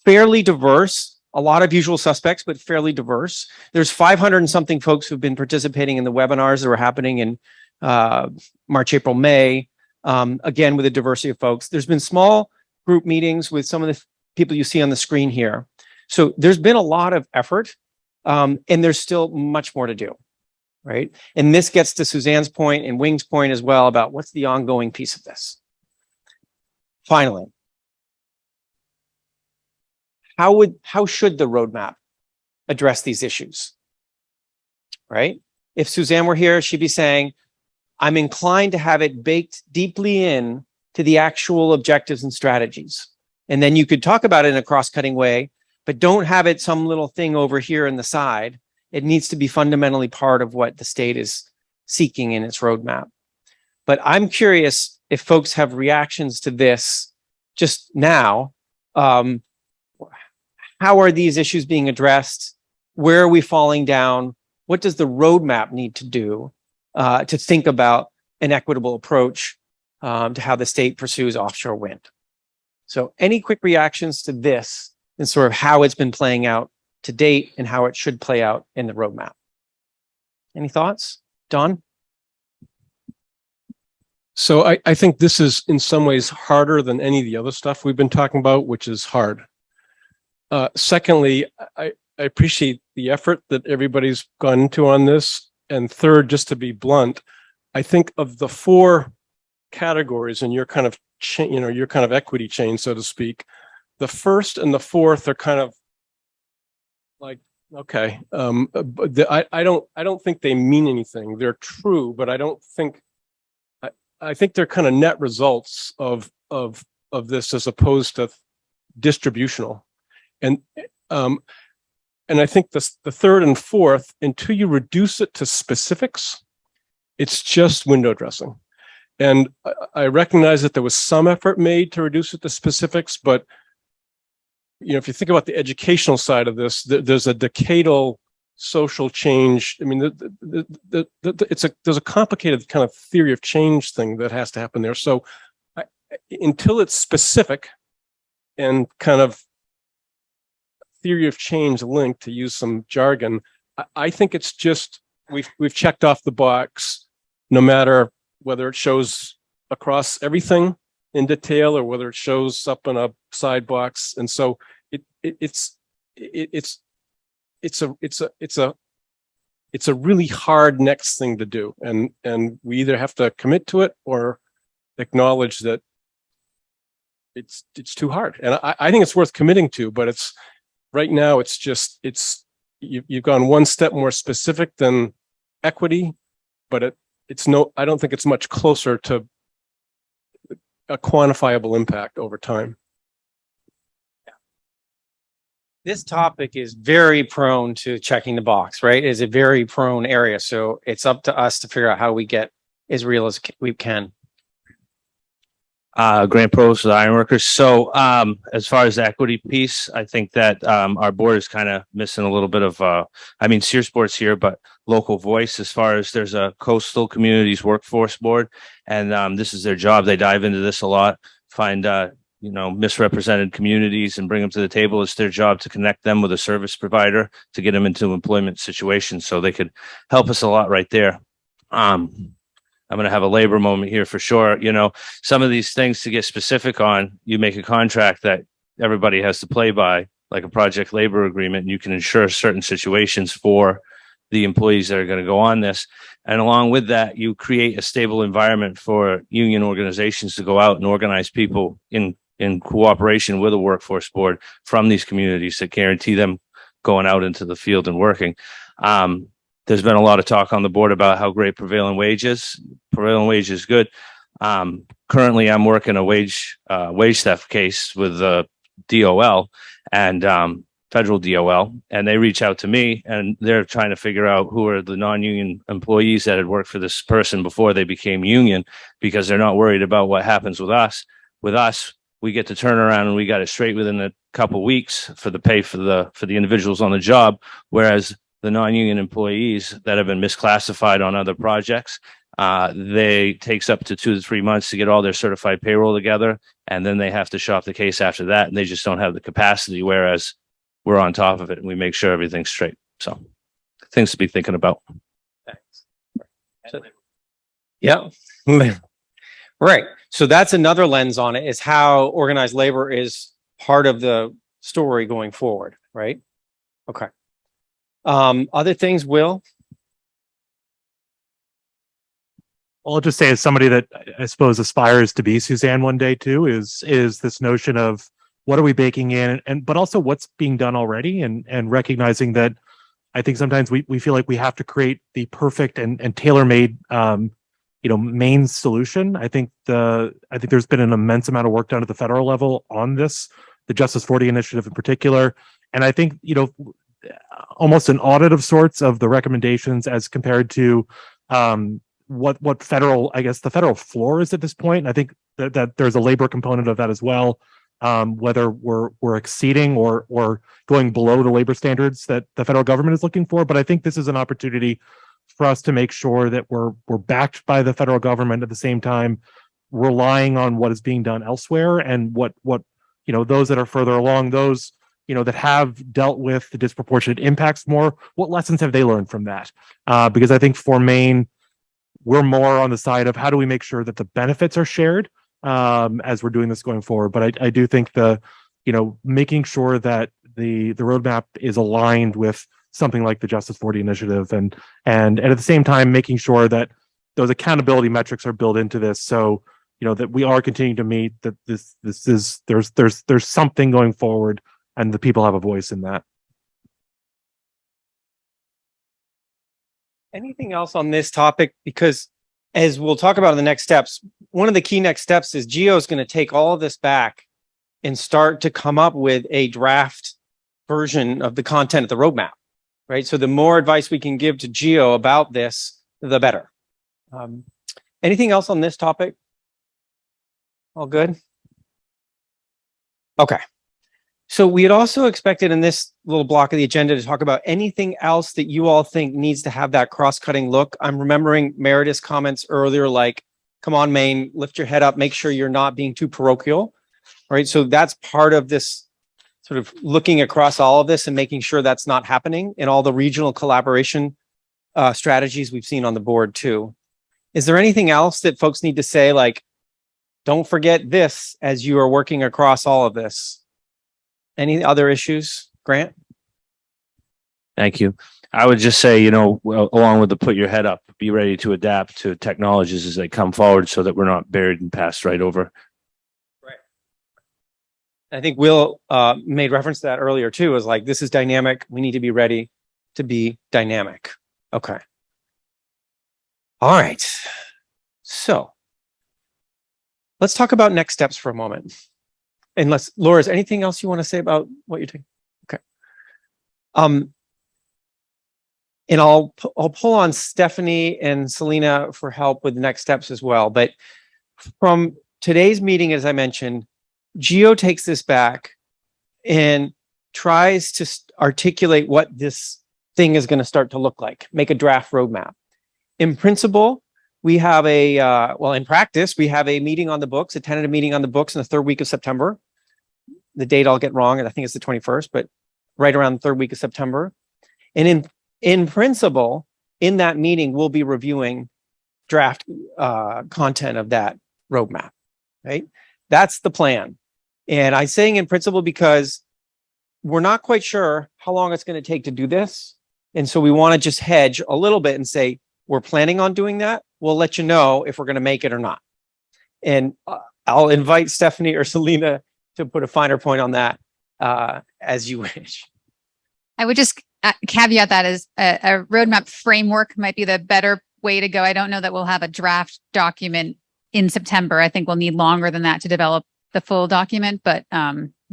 Fairly diverse, a lot of usual suspects, but fairly diverse. There's 500 and something folks who've been participating in the webinars that were happening in March, April, May. Again, with a diversity of folks. There's been small group meetings with some of the people you see on the screen here. So there's been a lot of effort, and there's still much more to do, right? And this gets to Suzanne's point and Wing's point as well about what's the ongoing piece of this. Finally, how should the roadmap address these issues, right? If Suzanne were here, she'd be saying, I'm inclined to have it baked deeply in to the actual objectives and strategies. And then you could talk about it in a cross-cutting way, but don't have it some little thing over here in the side. It needs to be fundamentally part of what the state is seeking in its roadmap. But I'm curious if folks have reactions to this just now. How are these issues being addressed? Where are we falling down? What does the roadmap need to do to think about an equitable approach to how the state pursues offshore wind? So any quick reactions to this and sort of how it's been playing out to date and how it should play out in the roadmap? Any thoughts? Don? So I think this is in some ways harder than any of the other stuff we've been talking about, which is hard. Secondly, I appreciate the effort that everybody's gone into on this. And third, just to be blunt, I think of the four categories in your kind of your kind of equity chain, so to speak, the first and the fourth are kind of like, okay, I don't think they mean anything. They're true, but I don't think, I think they're kind of net results of this as opposed to distributional. And I think the third and fourth, until you reduce it to specifics, it's just window dressing. And I recognize that there was some effort made to reduce it to specifics, but if you think about the educational side of this, there's a decadal social change. I mean, there's a complicated kind of theory of change thing that has to happen there. So until it's specific and kind of theory of change linked, to use some jargon, I think it's just we've checked off the box, no matter whether it shows across everything in detail or whether it shows up in a side box. And so it's a really hard next thing to do. And we either have to commit to it or acknowledge that it's too hard. And I think it's worth committing to, but it's right now, it's just, you've gone one step more specific than equity, but I don't think it's much closer to a quantifiable impact over time. This topic is very prone to checking the box, right? It's a very prone area. So it's up to us to figure out how we get as real as we can. Grant Provost with the Ironworkers. So as far as the equity piece, I think that our board is kind of missing a little bit of, Searsport's here, but local voice as far as there's a coastal communities workforce board, and this is their job. They dive into this a lot, find, misrepresented communities and bring them to the table. It's their job to connect them with a service provider to get them into employment situations. So they could help us a lot right there. I'm going to have a labor moment here for sure. Some of these things to get specific on, you make a contract that everybody has to play by, like a project labor agreement, and you can ensure certain situations for the employees that are going to go on this. And along with that, you create a stable environment for union organizations to go out and organize people in cooperation with a workforce board from these communities that guarantee them going out into the field and working. There's been a lot of talk on the board about how great prevailing wage is. Prevailing wage is good. Currently, I'm working a wage theft case with the DOL and federal DOL, and they reach out to me and they're trying to figure out who are the non-union employees that had worked for this person before they became union, because they're not worried about what happens with us. With us, we get to turn around and we got it straight within a couple weeks for the pay for the individuals on the job, whereas the non-union employees that have been misclassified on other projects, they takes up to 2 to 3 months to get all their certified payroll together, and then they have to shop the case after that, and they just don't have the capacity, whereas we're on top of it and we make sure everything's straight. So things to be thinking about. Thanks. Yeah. Right. So that's another lens on it, is how organized labor is part of the story going forward, right? Okay. Other things, Will? I'll just say, as somebody that I suppose aspires to be Suzanne one day too, is this notion of what are we baking in, but also what's being done already, and recognizing that I think sometimes we feel like we have to create the perfect and tailor-made Maine solution. I think there's been an immense amount of work done at the federal level on this, the Justice 40 initiative in particular, And I think, almost an audit of sorts of the recommendations as compared to what federal, I guess the federal floor is at this point. And I think that there's a labor component of that as well. Whether we're exceeding or going below the labor standards that the federal government is looking for. But I think this is an opportunity for us to make sure that we're backed by the federal government at the same time, relying on what is being done elsewhere, and what those that are further along, those that have dealt with the disproportionate impacts more, what lessons have they learned from that? Because I think for Maine, we're more on the side of how do we make sure that the benefits are shared as we're doing this going forward. But I do think making sure that the roadmap is aligned with something like the Justice 40 initiative, and at the same time making sure that those accountability metrics are built into this, so that we are continuing to meet, that there's something going forward, and the people have a voice in that. Anything else on this topic? Because as we'll talk about in the next steps, one of the key next steps is Geo is going to take all of this back and start to come up with a draft version of the content of the roadmap, right? So the more advice we can give to Geo about this, the better. Anything else on this topic? All good? Okay. So we had also expected in this little block of the agenda to talk about anything else that you all think needs to have that cross-cutting look. I'm remembering Meredith's comments earlier, like, come on, Maine, lift your head up, make sure you're not being too parochial, right? So that's part of this sort of looking across all of this and making sure that's not happening in all the regional collaboration strategies we've seen on the board too. Is there anything else that folks need to say, like, don't forget this as you are working across all of this? Any other issues, Grant? Thank you. I would just say, along with the put your head up, be ready to adapt to technologies as they come forward so that we're not buried and passed right over. Right. I think Will made reference to that earlier too, is like, this is dynamic. We need to be ready to be dynamic. Okay. All right. So let's talk about next steps for a moment. Unless, Laura, is anything else you want to say about what you're doing? Okay. And I'll pull on Stephanie and Selena for help with the next steps as well. But from today's meeting, as I mentioned, Geo takes this back and tries to articulate what this thing is going to start to look like, make a draft roadmap. In principle, we have in practice, we have a meeting on the books, a tentative meeting on the books in the third week of September. The date I'll get wrong, and I think it's the 21st, but right around the third week of September. And in principle, in that meeting, we'll be reviewing draft content of that roadmap, right? That's the plan. And I'm saying in principle because we're not quite sure how long it's going to take to do this. And so we want to just hedge a little bit and say, we're planning on doing that. We'll let you know if we're going to make it or not. And I'll invite Stephanie or Selena to put a finer point on that as you wish. I would just caveat that as a roadmap framework might be the better way to go. I don't know that we'll have a draft document in September. I think we'll need longer than that to develop the full document, but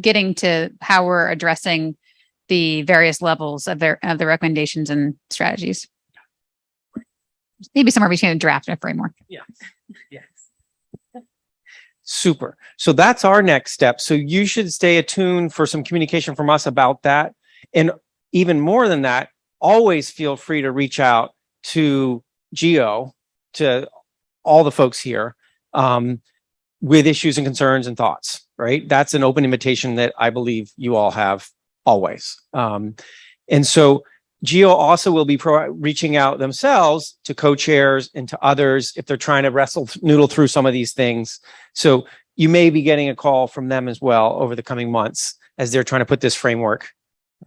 getting to how we're addressing the various levels of the recommendations and strategies. Maybe somewhere between a draft and a framework. Yeah. Yes. Super. So that's our next step. So you should stay attuned for some communication from us about that. And even more than that, always feel free to reach out to Geo, to all the folks here, with issues and concerns and thoughts, right? That's an open invitation that I believe you all have always. And so Geo also will be reaching out themselves to co-chairs and to others if they're trying to noodle through some of these things. So you may be getting a call from them as well over the coming months as they're trying to put this framework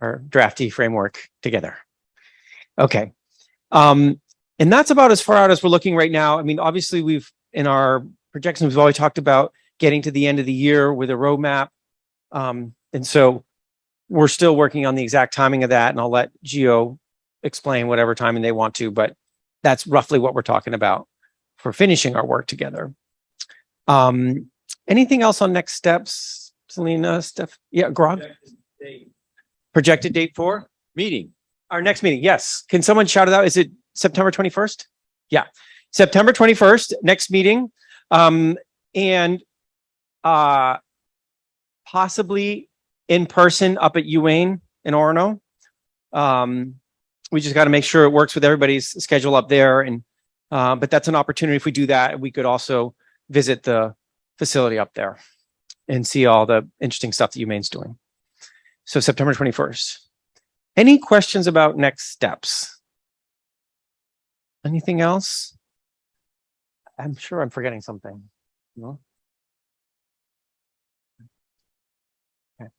or drafty framework together. Okay. And that's about as far out as we're looking right now. I mean, obviously in our projections, we've always talked about getting to the end of the year with a roadmap. And so we're still working on the exact timing of that, and I'll let Geo explain whatever timing they want to, but that's roughly what we're talking about for finishing our work together. Anything else on next steps, Selena, Steph? Yeah, Grog? Projected date for Meeting. our next meeting. Yes. Can someone shout it out? Is it September 21st? Yeah. September 21st, next meeting. And possibly in person up at UWayne in Orono. We just got to make sure it works with everybody's schedule up there. And but that's an opportunity. If we do that, we could also visit the facility up there and see all the interesting stuff that UMaine's doing. So September 21st. Any questions about next steps? Anything else? I'm sure I'm forgetting something. No? Okay.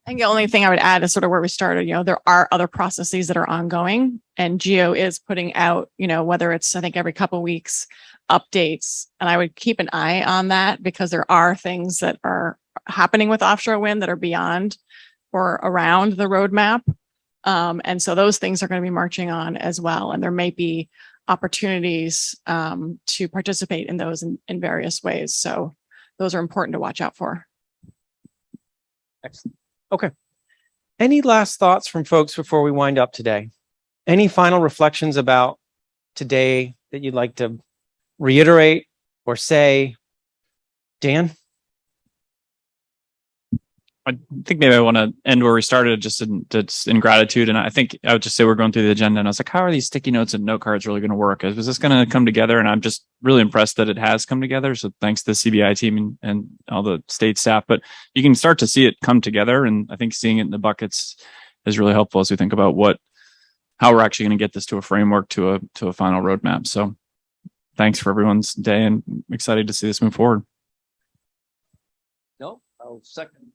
I think the only thing I would add is sort of where we started, there are other processes that are ongoing, and Geo is putting out, whether it's, I think, every couple of weeks, updates. And I would keep an eye on that because there are things that are happening with offshore wind that are beyond or around the roadmap. And so those things are going to be marching on as well. And there may be opportunities to participate in those in various ways. So those are important to watch out for. Excellent. Okay. Any last thoughts from folks before we wind up today? Any final reflections about today that you'd like to reiterate or say? Dan? I think maybe I want to end where we started, just in gratitude. And I think I would just say we're going through the agenda and I was like, how are these sticky notes and note cards really going to work? Is this going to come together? And I'm just really impressed that it has come together. So thanks to the CBI team and all the state staff, but you can start to see it come together. And I think seeing it in the buckets is really helpful as we think about how we're actually going to get this to a framework, to a final roadmap. So thanks for everyone's day and I'm excited to see this move forward. No, I'll second.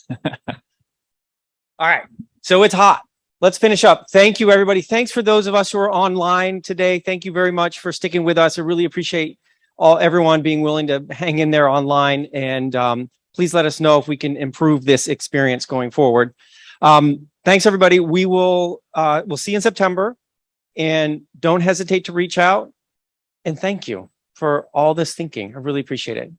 All right. So it's hot. Let's finish up. Thank you, everybody. Thanks for those of us who are online today. Thank you very much for sticking with us. I really appreciate everyone being willing to hang in there online. And please let us know if we can improve this experience going forward. Thanks, everybody. We'll see you in September. And don't hesitate to reach out. And thank you for all this thinking. I really appreciate it.